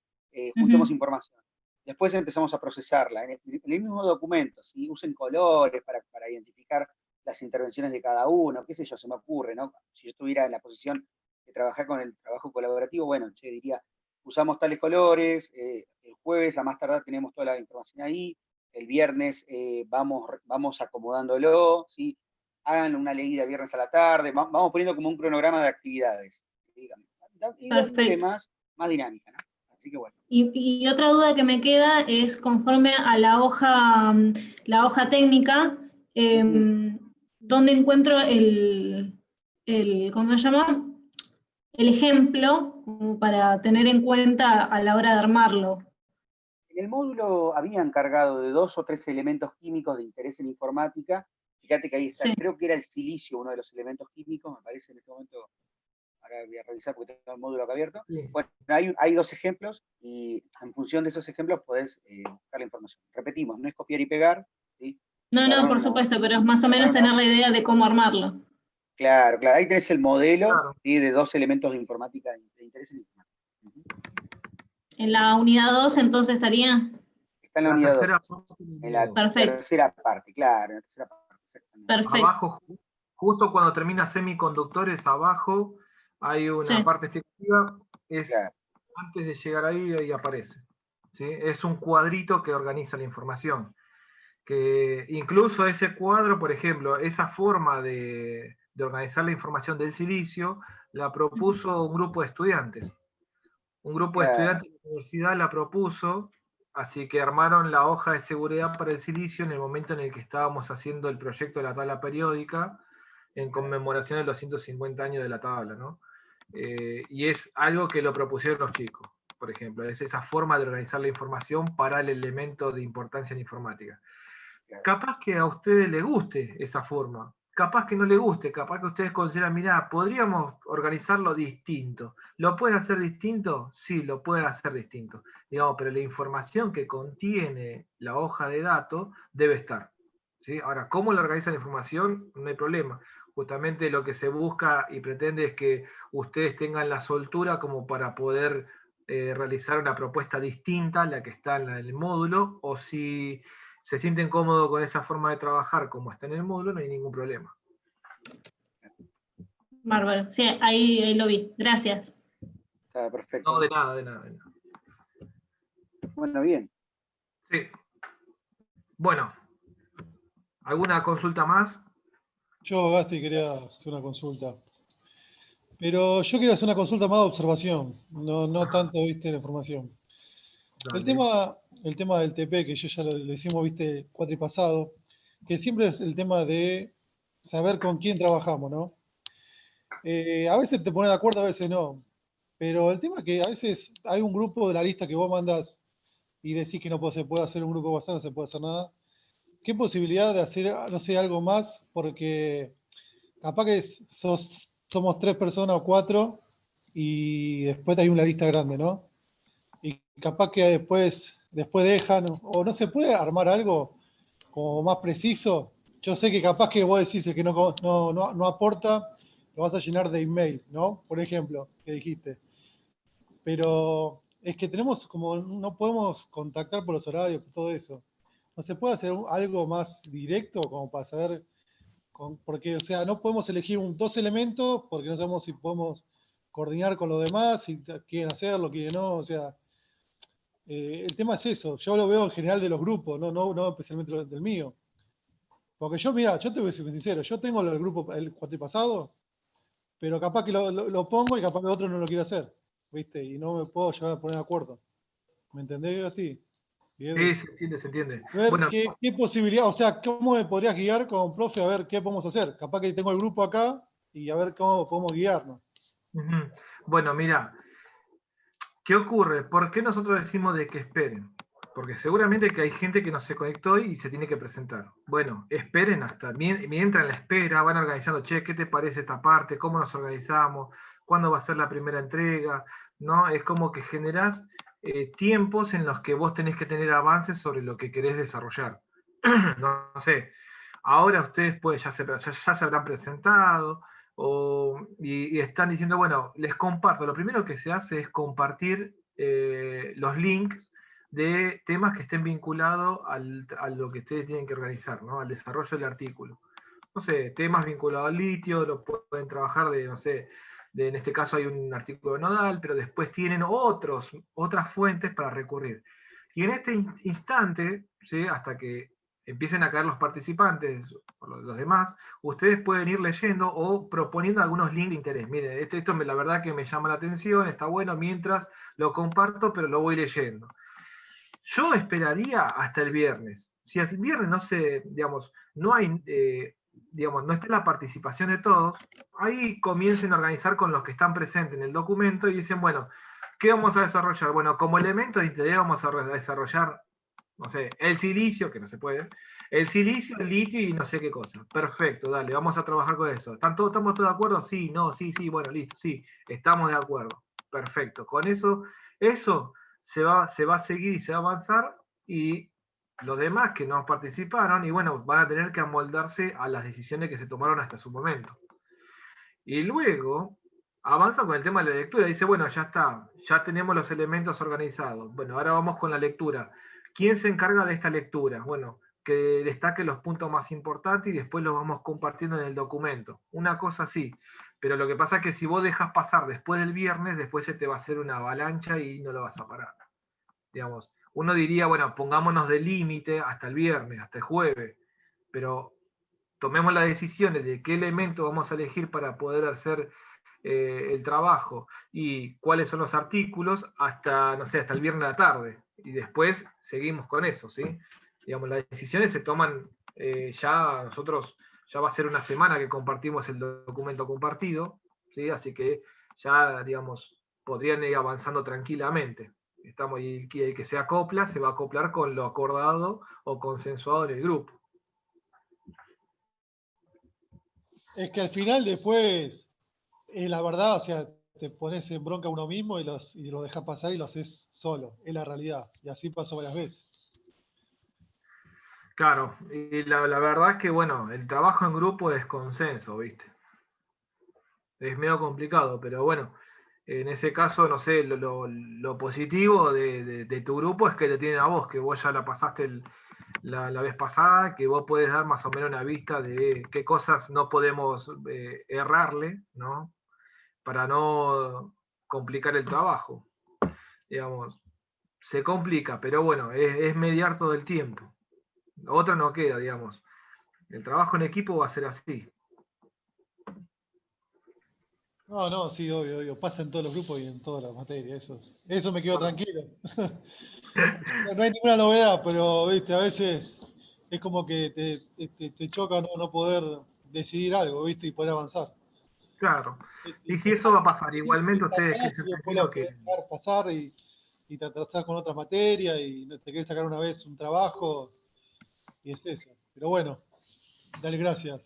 Juntemos información. Después empezamos a procesarla. En el mismo documento, ¿sí? Usen colores para identificar las intervenciones de cada uno, qué sé yo, se me ocurre, ¿no? Si yo estuviera en la posición de trabajar con el trabajo colaborativo, bueno, che, diría, usamos tales colores, el jueves a más tardar tenemos toda la información ahí, el viernes vamos acomodándolo, ¿sí? Hagan una leída viernes a la tarde, vamos poniendo como un cronograma de actividades, digamos, y dándole más dinámica, ¿no? Así que bueno. Y otra duda que me queda es, conforme a la hoja técnica, ¿dónde encuentro ¿cómo se llama? El ejemplo para tener en cuenta a la hora de armarlo? En el módulo habían cargado de 2 o 3 elementos químicos de interés en informática. Fíjate que ahí está, creo que era el silicio uno de los elementos químicos, me parece en este momento, ahora voy a revisar porque tengo el módulo acá abierto. Bueno, hay 2 ejemplos y en función de esos ejemplos podés buscar la información. Repetimos, no es copiar y pegar, ¿sí? No, por supuesto, pero es más o menos tener la idea de cómo armarlo. Claro, ahí tenés el modelo, ¿sí? De 2 elementos de informática, de interés en informática. En la unidad 2 entonces estaría. Está en la unidad 2. En la tercera parte, claro, en la tercera parte. Perfecto. Abajo, justo cuando termina semiconductores, abajo hay una parte efectiva, antes de llegar ahí aparece. ¿Sí? Es un cuadrito que organiza la información. Que incluso ese cuadro, por ejemplo, esa forma de organizar la información del silicio, la propuso un grupo de estudiantes. Un grupo de estudiantes de la universidad la propuso, así que armaron la hoja de seguridad para el silicio en el momento en el que estábamos haciendo el proyecto de la tabla periódica, en conmemoración de los 150 años de la tabla, ¿no? Y es algo que lo propusieron los chicos, por ejemplo, es esa forma de organizar la información para el elemento de importancia en informática. Capaz que a ustedes les guste esa forma, capaz que no les guste, capaz que ustedes consideran, mirá, podríamos organizarlo distinto. ¿Lo pueden hacer distinto? Sí, lo pueden hacer distinto. Digamos, pero la información que contiene la hoja de datos debe estar. ¿Sí? Ahora, ¿cómo la organiza la información? No hay problema. Justamente lo que se busca y pretende es que ustedes tengan la soltura como para poder realizar una propuesta distinta a la que está en el módulo, o si se sienten cómodos con esa forma de trabajar como está en el módulo, no hay ningún problema. Bárbaro, sí, ahí lo vi. Gracias. Está perfecto. No, de nada. Bueno, bien. Sí. Bueno, ¿alguna consulta más? Yo, Gasti, quería hacer una consulta. Pero yo quiero hacer una consulta más de observación, no tanto, viste, la información. El Dale. tema del TP, que yo ya lo hicimos, viste, cuatripasado, que siempre es el tema de saber con quién trabajamos, ¿no? A veces te pones de acuerdo, a veces no. Pero el tema es que a veces hay un grupo de la lista que vos mandas y decís que no se puede hacer un grupo WhatsApp, no se puede hacer nada. ¿Qué posibilidad de hacer, no sé, algo más? Porque capaz que somos 3 personas o 4 y después hay una lista grande, ¿no? Y capaz que después dejan, o no se puede armar algo como más preciso. Yo sé que capaz que vos decís el que no aporta, lo vas a llenar de email, ¿no? Por ejemplo, que dijiste. Pero es que tenemos como, no podemos contactar por los horarios, por todo eso. ¿No se puede hacer algo más directo como para saber? Porque, o sea, no podemos elegir dos elementos porque no sabemos si podemos coordinar con los demás, si quieren hacerlo, quieren no, o sea, el tema es eso. Yo lo veo en general de los grupos, no especialmente del mío. Porque yo, mira, yo te voy a ser sincero, yo tengo el grupo, el cuatripasado, pero capaz que lo pongo y capaz que otro no lo quiere hacer, ¿viste? Y no me puedo llegar a poner de acuerdo. ¿Me entendés, Gasti? Y Edu. Sí, se entiende, se entiende. A ver, Bueno, ¿qué posibilidad, o sea, cómo me podrías guiar como profe a ver qué podemos hacer? Capaz que tengo el grupo acá y a ver cómo podemos guiarnos. ujú. Bueno, mira, ¿qué ocurre? ¿Por qué nosotros decimos de que esperen? Porque seguramente que hay gente que no se conectó y se tiene que presentar. Bueno, esperen hasta, mientras en la espera van organizando, che, ¿qué te parece esta parte? ¿Cómo nos organizamos? ¿Cuándo va a ser la primera entrega? ¿No? Es como que generás tiempos en los que vos tenés que tener avances sobre lo que querés desarrollar. No sé, ahora ustedes pues ya se habrán presentado y están diciendo, bueno, les comparto. Lo primero que se hace es compartir los links de temas que estén vinculados a lo que ustedes tienen que organizar, ¿no? Al desarrollo del artículo. No sé, temas vinculados al litio, lo pueden trabajar no sé, en este caso hay un artículo de Nodal, pero después tienen otras fuentes para recurrir. Y en este instante, ¿sí? Hasta que empiecen a caer los participantes, o los demás, ustedes pueden ir leyendo o proponiendo algunos links de interés. Miren, esto la verdad que me llama la atención, está bueno mientras lo comparto, pero lo voy leyendo. Yo esperaría hasta el viernes. Si el viernes no se, digamos, no hay, digamos, no está la participación de todos, ahí comiencen a organizar con los que están presentes en el documento y dicen, bueno, ¿qué vamos a desarrollar? Bueno, como elemento de interés vamos a desarrollar, no sé, el silicio, que no se puede, el silicio, el litio y no sé qué cosa. Perfecto, dale, vamos a trabajar con eso. ¿Estamos todos de acuerdo? Sí, no, sí, bueno, listo, sí, estamos de acuerdo. Perfecto. Con eso se va a seguir y se va a avanzar y los demás que no participaron y bueno, van a tener que amoldarse a las decisiones que se tomaron hasta su momento. Y luego avanza con el tema de la lectura, dice, bueno, ya está, ya tenemos los elementos organizados. Bueno, ahora vamos con la lectura. ¿Quién se encarga de esta lectura? Bueno, que destaque los puntos más importantes y después los vamos compartiendo en el documento. Una cosa así. Pero lo que pasa es que si vos dejas pasar después del viernes, después se te va a hacer una avalancha y no lo vas a parar. Digamos, uno diría, bueno, pongámonos de límite hasta el viernes, hasta el jueves, pero tomemos las decisiones de qué elemento vamos a elegir para poder hacer el trabajo y cuáles son los artículos hasta, no sé, hasta el viernes de la tarde. Y después seguimos con eso, ¿sí? Digamos, las decisiones se toman ya nosotros, ya va a ser una semana que compartimos el documento compartido, ¿sí? Así que ya, digamos, podrían ir avanzando tranquilamente. Y el que se acopla se va a acoplar con lo acordado o consensuado en el grupo. Es que al final después, la verdad, o sea, te pones en bronca uno mismo y lo dejas pasar y lo haces solo, es la realidad. Y así pasó varias veces. Claro, y la verdad es que, bueno, el trabajo en grupo es consenso, ¿viste? Es medio complicado, pero bueno, en ese caso, no sé, lo positivo de tu grupo es que te tienen a vos, que vos ya la pasaste la vez pasada, que vos podés dar más o menos una vista de qué cosas no podemos errarle, ¿no? Para no complicar el trabajo. Digamos, se complica, pero bueno, es mediar todo el tiempo. Otra no queda, digamos. El trabajo en equipo va a ser así. No, sí, obvio. Pasa en todos los grupos y en todas las materias. Eso me quedo tranquilo. No hay ninguna novedad, pero viste, a veces es como que te choca no poder decidir algo, viste, y poder avanzar. Claro. Y si eso Pensás va a pasar, y igualmente ustedes que y se después la tranquilo que... podés dejar pasar y te atrasás con otras materias y no te querés sacar una vez un trabajo y es eso. Pero bueno, dale gracias.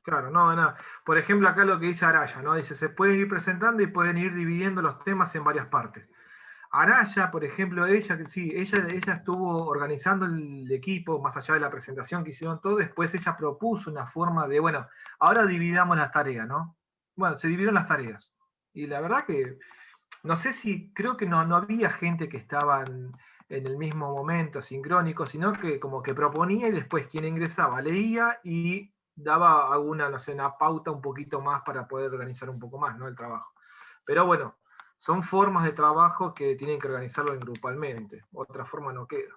Claro, no, nada. Por ejemplo, acá lo que dice Araya, ¿no? Dice, se pueden ir presentando y pueden ir dividiendo los temas en varias partes. Araya, por ejemplo, ella estuvo organizando el equipo, más allá de la presentación que hicieron todos, después ella propuso una forma de, bueno, ahora dividamos las tareas, ¿no? Bueno, se dividieron las tareas. Y la verdad que, no sé si, creo que no había gente que estaba en el mismo momento, sincrónico, sino que como que proponía y después quien ingresaba leía y daba alguna, no sé, una pauta un poquito más para poder organizar un poco más, ¿no? El trabajo. Pero bueno, son formas de trabajo que tienen que organizarlo grupalmente. Otra forma no queda.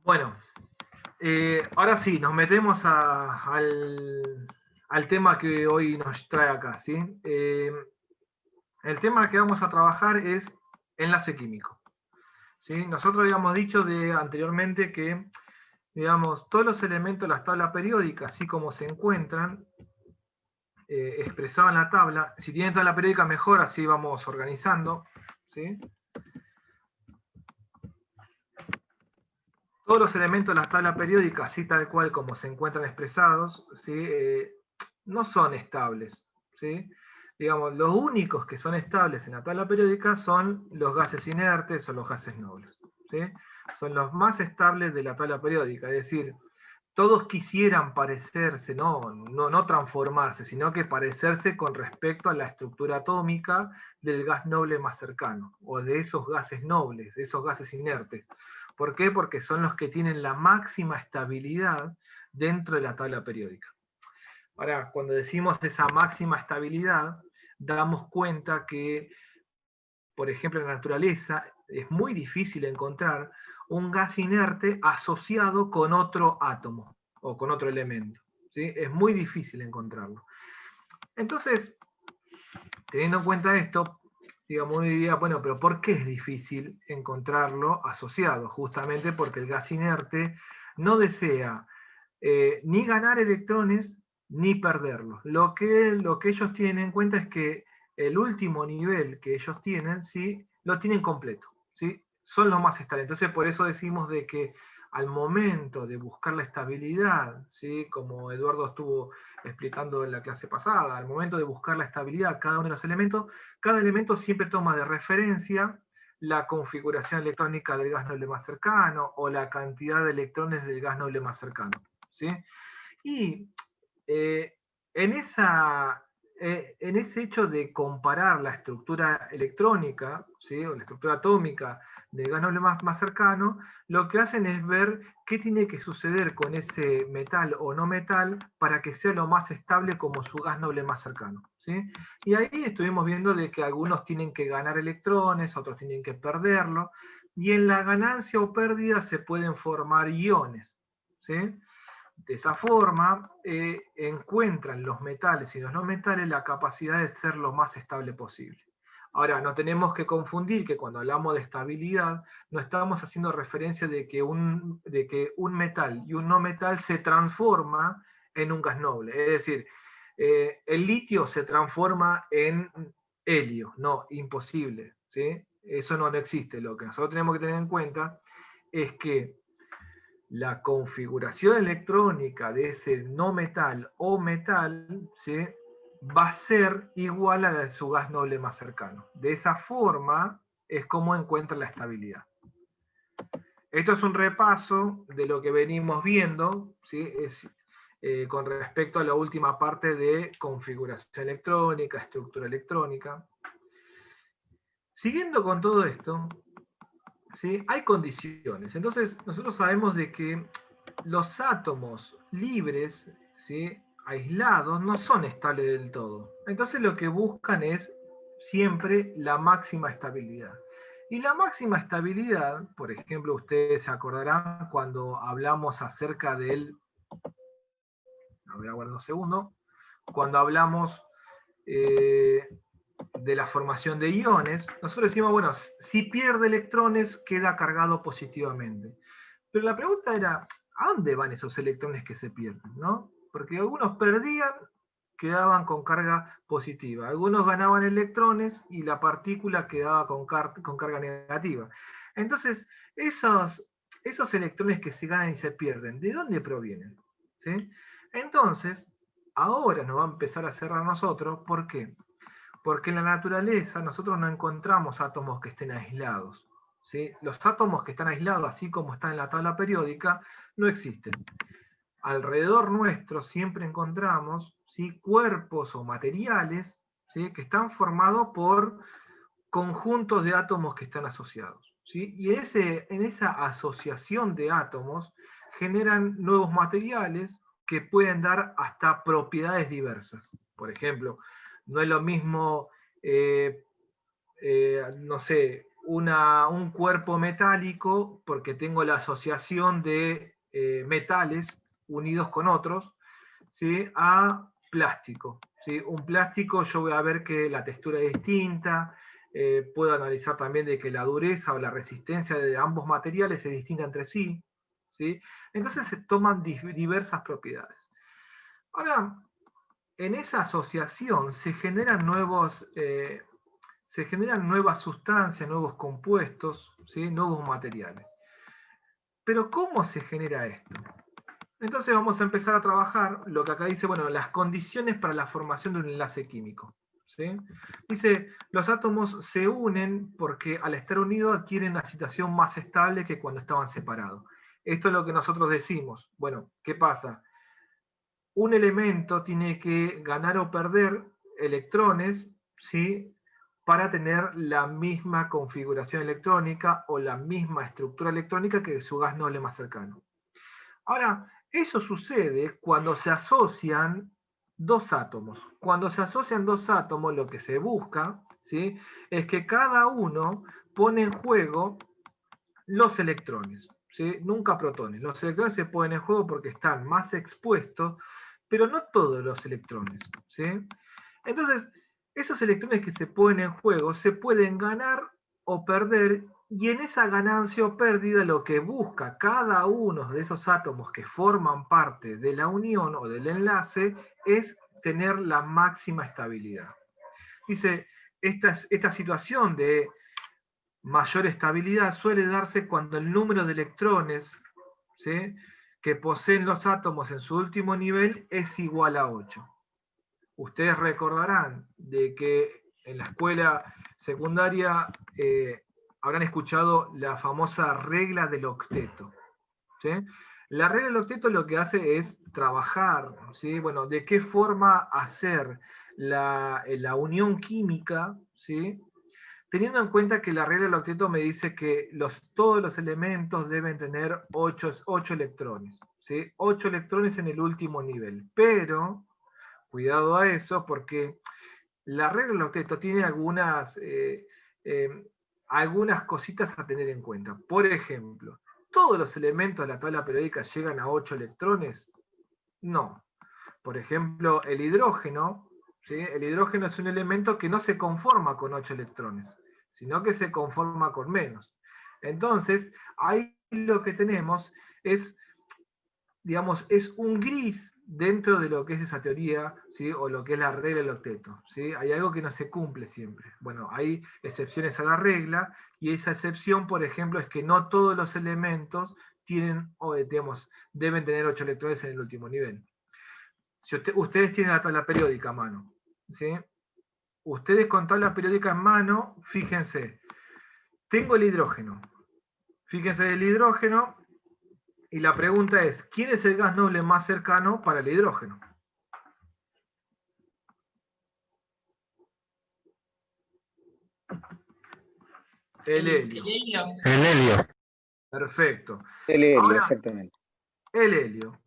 Bueno, ahora sí, nos metemos al tema que hoy nos trae acá, ¿sí? El tema que vamos a trabajar es enlace químico. ¿Sí? Nosotros habíamos dicho anteriormente que, digamos, todos los elementos de las tablas periódicas, así como se encuentran, expresado en la tabla. Si tienen tabla periódica, mejor, así vamos organizando. ¿Sí? Todos los elementos de la tabla periódica, así tal cual como se encuentran expresados, ¿sí? No son estables. ¿Sí? Digamos, los únicos que son estables en la tabla periódica son los gases inertes o los gases nobles. ¿Sí? Son los más estables de la tabla periódica, es decir, todos quisieran parecerse, no transformarse, sino que parecerse con respecto a la estructura atómica del gas noble más cercano, o de esos gases nobles, de esos gases inertes. ¿Por qué? Porque son los que tienen la máxima estabilidad dentro de la tabla periódica. Ahora, cuando decimos esa máxima estabilidad, damos cuenta que, por ejemplo, en la naturaleza es muy difícil encontrar un gas inerte asociado con otro átomo o con otro elemento. ¿Sí? Es muy difícil encontrarlo. Entonces, teniendo en cuenta esto, digamos, uno diría, bueno, pero ¿por qué es difícil encontrarlo asociado? Justamente porque el gas inerte no desea ni ganar electrones ni perderlos. Lo que ellos tienen en cuenta es que el último nivel que ellos tienen, ¿sí? Lo tienen completo. ¿Sí? Son los más estables. Entonces, por eso decimos de que al momento de buscar la estabilidad, ¿sí? Como Eduardo estuvo explicando en la clase pasada, al momento de buscar la estabilidad, cada uno de los elementos, cada elemento siempre toma de referencia la configuración electrónica del gas noble más cercano o la cantidad de electrones del gas noble más cercano. ¿Sí? Y en ese hecho de comparar la estructura electrónica, ¿sí? O la estructura atómica del gas noble más cercano, lo que hacen es ver qué tiene que suceder con ese metal o no metal para que sea lo más estable como su gas noble más cercano. ¿Sí? Y ahí estuvimos viendo de que algunos tienen que ganar electrones, otros tienen que perderlo, y en la ganancia o pérdida se pueden formar iones. ¿Sí? De esa forma, encuentran los metales y los no metales la capacidad de ser lo más estable posible. Ahora, no tenemos que confundir que cuando hablamos de estabilidad, no estamos haciendo referencia de que un metal y un no metal se transforma en un gas noble. Es decir, el litio se transforma en helio. No, imposible. ¿Sí? Eso no existe. Lo que nosotros tenemos que tener en cuenta es que la configuración electrónica de ese no metal o metal, ¿sí? Va a ser igual a la de su gas noble más cercano. De esa forma es como encuentra la estabilidad. Esto es un repaso de lo que venimos viendo, ¿sí? Con respecto a la última parte de configuración electrónica, estructura electrónica. Siguiendo con todo esto, ¿sí? Hay condiciones. Entonces, nosotros sabemos de que los átomos libres, ¿sí? Aislados, no son estables del todo. Entonces lo que buscan es siempre la máxima estabilidad. Y la máxima estabilidad, por ejemplo, ustedes se acordarán cuando hablamos acerca del... voy a guardar un segundo. cuando hablamos de la formación de iones, nosotros decimos, bueno, si pierde electrones queda cargado positivamente. Pero la pregunta era, ¿a dónde van esos electrones que se pierden, ¿no? Porque algunos perdían, quedaban con carga positiva. Algunos ganaban electrones y la partícula quedaba con carga negativa. Entonces, esos electrones que se ganan y se pierden, ¿de dónde provienen? ¿Sí? Entonces, ahora nos va a empezar a cerrar nosotros. ¿Por qué? Porque en la naturaleza nosotros no encontramos átomos que estén aislados. ¿Sí? Los átomos que están aislados, así como están en la tabla periódica, no existen. Alrededor nuestro siempre encontramos, ¿sí?, cuerpos o materiales, ¿sí?, que están formados por conjuntos de átomos que están asociados, ¿sí? Y en esa asociación de átomos generan nuevos materiales que pueden dar hasta propiedades diversas. Por ejemplo, no es lo mismo, no sé, un cuerpo metálico, porque tengo la asociación de metales unidos con otros, ¿sí?, a plástico. ¿Sí? Un plástico yo voy a ver que la textura es distinta, puedo analizar también de que la dureza o la resistencia de ambos materiales es distinta entre sí. ¿Sí? Entonces se toman diversas propiedades. Ahora, en esa asociación se generan nuevas sustancias, nuevos compuestos, ¿sí?, nuevos materiales. Pero ¿cómo se genera esto? Entonces vamos a empezar a trabajar lo que acá dice, bueno, las condiciones para la formación de un enlace químico. ¿Sí? Dice, los átomos se unen porque al estar unidos adquieren una situación más estable que cuando estaban separados. Esto es lo que nosotros decimos. Bueno, ¿qué pasa? Un elemento tiene que ganar o perder electrones, ¿sí?, para tener la misma configuración electrónica o la misma estructura electrónica que su gas noble más cercano. Ahora, eso sucede cuando se asocian dos átomos. Cuando se asocian dos átomos, lo que se busca, ¿sí?, es que cada uno pone en juego los electrones, ¿sí?, nunca protones. Los electrones se ponen en juego porque están más expuestos, pero no todos los electrones, ¿sí? Entonces, esos electrones que se ponen en juego se pueden ganar o perder, y en esa ganancia o pérdida lo que busca cada uno de esos átomos que forman parte de la unión o del enlace es tener la máxima estabilidad. Dice, esta situación de mayor estabilidad suele darse cuando el número de electrones, ¿sí?, que poseen los átomos en su último nivel es igual a 8. Ustedes recordarán de que en la escuela secundaria habrán escuchado la famosa regla del octeto. ¿Sí? La regla del octeto lo que hace es trabajar, ¿sí?, bueno, de qué forma hacer la unión química, ¿sí?, teniendo en cuenta que la regla del octeto me dice que todos los elementos deben tener 8 electrones, ¿sí? 8 electrones en el último nivel. Pero, cuidado a eso, porque la regla del octeto tiene algunas cositas a tener en cuenta. Por ejemplo, ¿todos los elementos de la tabla periódica llegan a 8 electrones? No. Por ejemplo, el hidrógeno, ¿sí?, el hidrógeno es un elemento que no se conforma con 8 electrones, sino que se conforma con menos. Entonces, ahí lo que tenemos es, digamos, es un gris dentro de lo que es esa teoría, ¿sí?, o lo que es la regla del octeto, ¿sí? Hay algo que no se cumple siempre. Bueno, hay excepciones a la regla, y esa excepción, por ejemplo, es que no todos los elementos tienen, o digamos, deben tener 8 electrones en el último nivel. Si ustedes tienen la tabla periódica a mano, ¿sí? Ustedes con tabla periódica en mano, fíjense, tengo el hidrógeno. Fíjense el hidrógeno, y la pregunta es, ¿quién es el gas noble más cercano para el hidrógeno? El helio. El helio. Perfecto. El helio, Ahora, exactamente. el helio.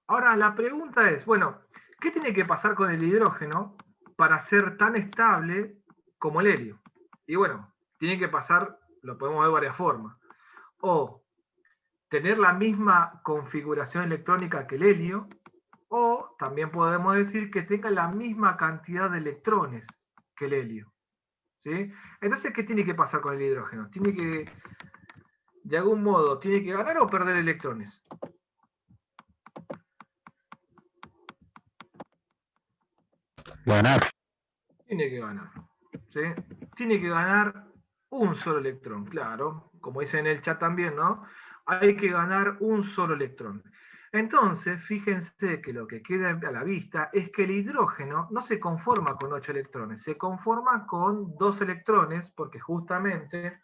Ahora la pregunta es, bueno, ¿qué tiene que pasar con el hidrógeno para ser tan estable como el helio? Y bueno, tiene que pasar, lo podemos ver de varias formas. O tener la misma configuración electrónica que el helio, O también podemos decir que tenga la misma cantidad de electrones que el helio. ¿Sí? Entonces, ¿qué tiene que pasar con el hidrógeno? Tiene que, de algún modo, ¿tiene que ganar o perder electrones? Ganar. Tiene que ganar. ¿Sí? Tiene que ganar un solo electrón, claro. Como dice en el chat también, ¿no? Hay que ganar un solo electrón. Entonces, fíjense que lo que queda a la vista es que el hidrógeno no se conforma con 8 electrones, se conforma con 2 electrones, porque justamente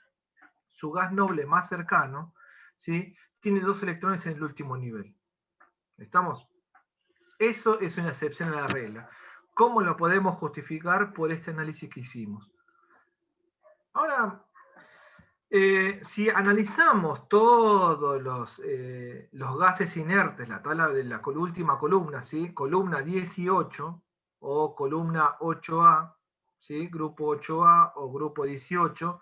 su gas noble más cercano, ¿sí?, tiene 2 electrones en el último nivel. ¿Estamos? Eso es una excepción a la regla. ¿Cómo lo podemos justificar? Por este análisis que hicimos. Ahora, si analizamos todos los gases inertes, la tabla de la última columna, ¿sí?, columna 18 o columna 8A, ¿sí?, grupo 8A o grupo 18,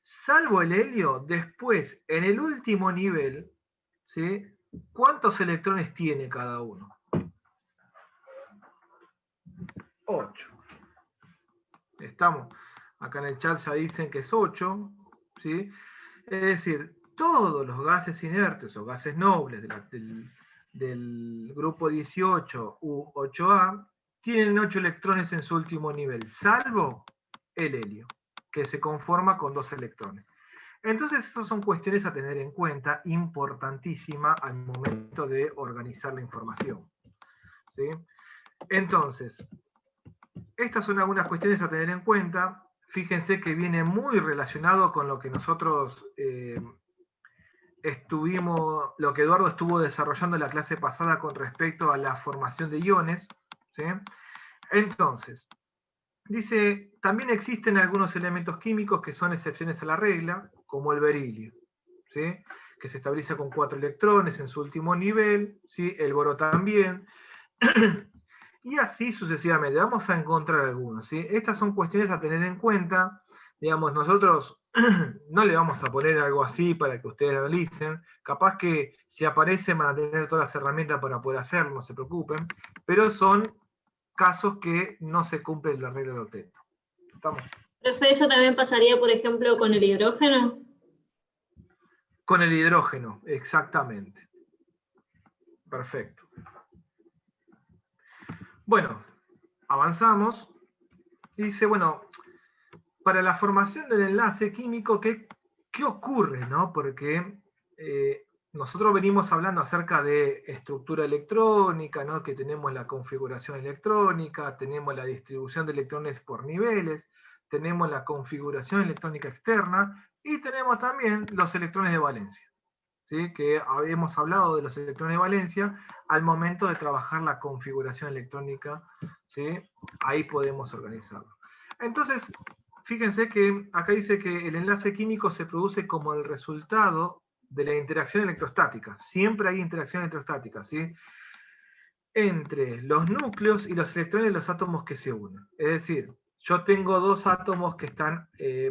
salvo el helio, después, en el último nivel, ¿sí?, ¿cuántos electrones tiene cada uno? 8. Estamos. Acá en el chat ya dicen que es 8, ¿sí? Es decir, todos los gases inertes o gases nobles del grupo 18 u 8A tienen 8 electrones en su último nivel, salvo el helio, que se conforma con 2 electrones. Entonces, estas son cuestiones a tener en cuenta, importantísima al momento de organizar la información, ¿sí? Entonces, estas son algunas cuestiones a tener en cuenta. Fíjense que viene muy relacionado con lo que nosotros lo que Eduardo estuvo desarrollando en la clase pasada con respecto a la formación de iones, ¿sí? Entonces, dice, también existen algunos elementos químicos que son excepciones a la regla, como el berilio, ¿sí?, que se estabiliza con 4 electrones en su último nivel, ¿sí?, el boro también, y así sucesivamente. Vamos a encontrar algunos, ¿sí? Estas son cuestiones a tener en cuenta. Digamos, nosotros no le vamos a poner algo así para que ustedes analicen. Capaz que si aparecen van a tener todas las herramientas para poder hacerlo, no se preocupen. Pero son casos que no se cumplen la regla del octeto. ¿Estamos? Profe, ¿eso también pasaría, por ejemplo, con el hidrógeno? Con el hidrógeno, exactamente. Perfecto. Bueno, avanzamos. Dice, bueno, para la formación del enlace químico, ¿qué ocurre, no? Porque nosotros venimos hablando acerca de estructura electrónica, ¿no?, que tenemos la configuración electrónica, tenemos la distribución de electrones por niveles, tenemos la configuración electrónica externa y tenemos también los electrones de valencia, ¿sí?, que habíamos hablado de los electrones de valencia al momento de trabajar la configuración electrónica, ¿sí? Ahí podemos organizarlo. Entonces, fíjense que acá dice que el enlace químico se produce como el resultado de la interacción electrostática. Siempre hay interacción electrostática, ¿sí?, entre los núcleos y los electrones de los átomos que se unen. Es decir, yo tengo 2 átomos que están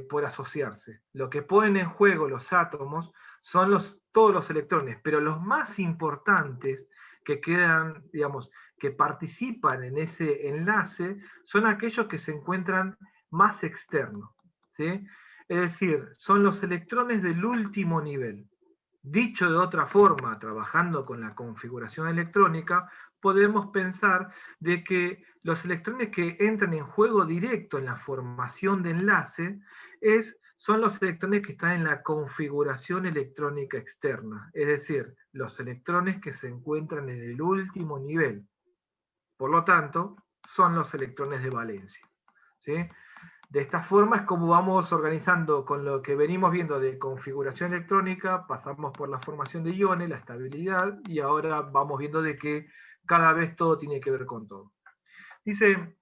por asociarse. Lo que ponen en juego los átomos son todos los electrones, pero los más importantes que quedan, digamos, que participan en ese enlace, son aquellos que se encuentran más externos, ¿sí? Es decir, son los electrones del último nivel. Dicho de otra forma, trabajando con la configuración electrónica, podemos pensar de que los electrones que entran en juego directo en la formación de enlace son los electrones que están en la configuración electrónica externa, es decir, los electrones que se encuentran en el último nivel. Por lo tanto, son los electrones de valencia, ¿sí? De esta forma es como vamos organizando con lo que venimos viendo de configuración electrónica, pasamos por la formación de iones, la estabilidad, y ahora vamos viendo de que cada vez todo tiene que ver con todo. Dice,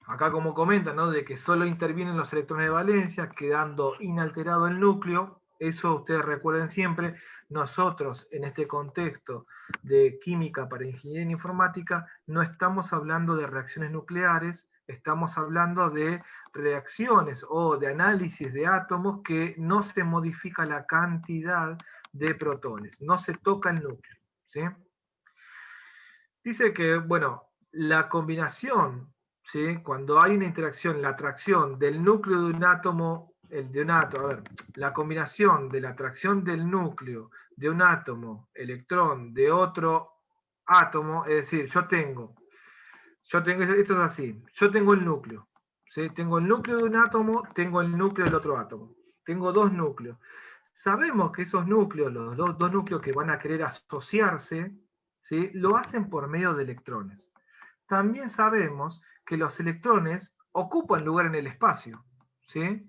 acá como comenta, ¿no?, de que solo intervienen los electrones de valencia, quedando inalterado el núcleo. Eso ustedes recuerden siempre, nosotros en este contexto de química para ingeniería en informática, no estamos hablando de reacciones nucleares, estamos hablando de reacciones o de análisis de átomos que no se modifica la cantidad de protones, no se toca el núcleo, ¿sí? Dice que, bueno, la combinación, ¿sí? Cuando hay una interacción, la atracción del núcleo de un átomo, la combinación de la atracción del núcleo de un átomo, electrón, de otro átomo, es decir, esto es así, yo tengo el núcleo, ¿sí? Tengo el núcleo de un átomo, tengo el núcleo del otro átomo, tengo dos núcleos. Sabemos que esos núcleos, los dos núcleos que van a querer asociarse, ¿sí? Lo hacen por medio de electrones. También sabemos que los electrones ocupan lugar en el espacio, ¿sí?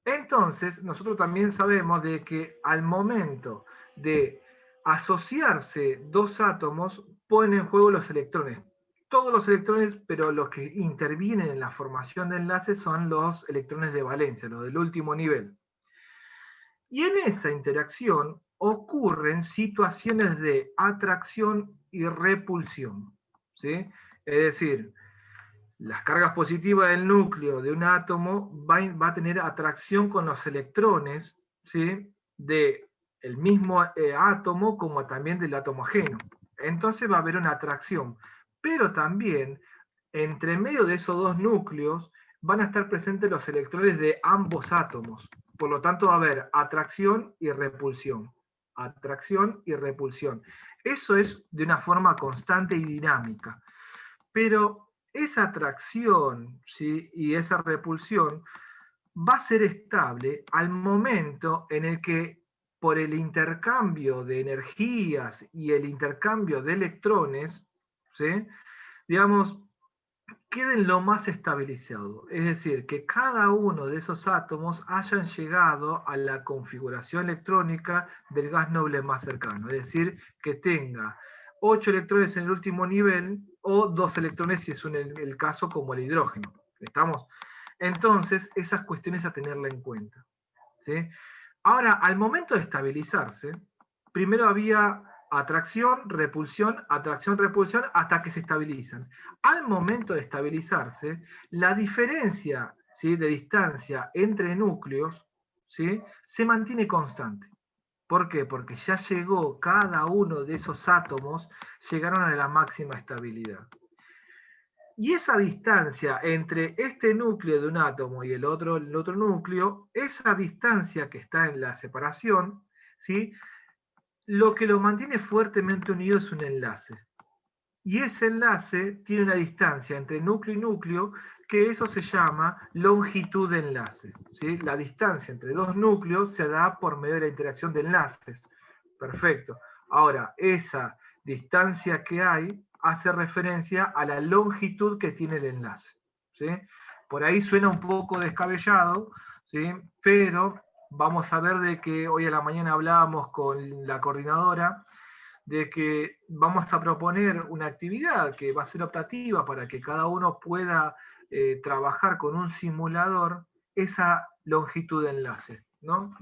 Entonces, nosotros también sabemos de que al momento de asociarse dos átomos, ponen en juego los electrones. Todos los electrones, pero los que intervienen en la formación de enlaces son los electrones de valencia, los del último nivel. Y en esa interacción ocurren situaciones de atracción y repulsión, ¿sí? Es decir, las cargas positivas del núcleo de un átomo va a tener atracción con los electrones, ¿sí? Del mismo átomo como también del átomo ajeno. Entonces va a haber una atracción. Pero también, entre medio de esos dos núcleos, van a estar presentes los electrones de ambos átomos. Por lo tanto, va a haber atracción y repulsión. Atracción y repulsión. Eso es de una forma constante y dinámica. Pero esa atracción, ¿sí? Y esa repulsión va a ser estable al momento en el que, por el intercambio de energías y el intercambio de electrones, ¿sí? Digamos, queden lo más estabilizado. Es decir, que cada uno de esos átomos hayan llegado a la configuración electrónica del gas noble más cercano. Es decir, que tenga 8 electrones en el último nivel o 2 electrones si es el caso como el hidrógeno. ¿Estamos? Entonces, esas cuestiones a tenerla en cuenta, ¿sí? Ahora, al momento de estabilizarse, primero había atracción, repulsión, hasta que se estabilizan. Al momento de estabilizarse, la diferencia, ¿sí? De distancia entre núcleos, ¿sí? Se mantiene constante. ¿Por qué? Porque ya llegó cada uno de esos átomos, llegaron a la máxima estabilidad. Y esa distancia entre este núcleo de un átomo y el otro núcleo, esa distancia que está en la separación, ¿sí? Lo que lo mantiene fuertemente unido es un enlace. Y ese enlace tiene una distancia entre núcleo y núcleo, que eso se llama longitud de enlace, ¿sí? La distancia entre dos núcleos se da por medio de la interacción de enlaces. Perfecto. Ahora, esa distancia que hay hace referencia a la longitud que tiene el enlace, ¿sí? Por ahí suena un poco descabellado, ¿sí? Pero vamos a ver de que hoy a la mañana hablábamos con la coordinadora de que vamos a proponer una actividad que va a ser optativa para que cada uno pueda trabajar con un simulador esa longitud de enlace, ¿no?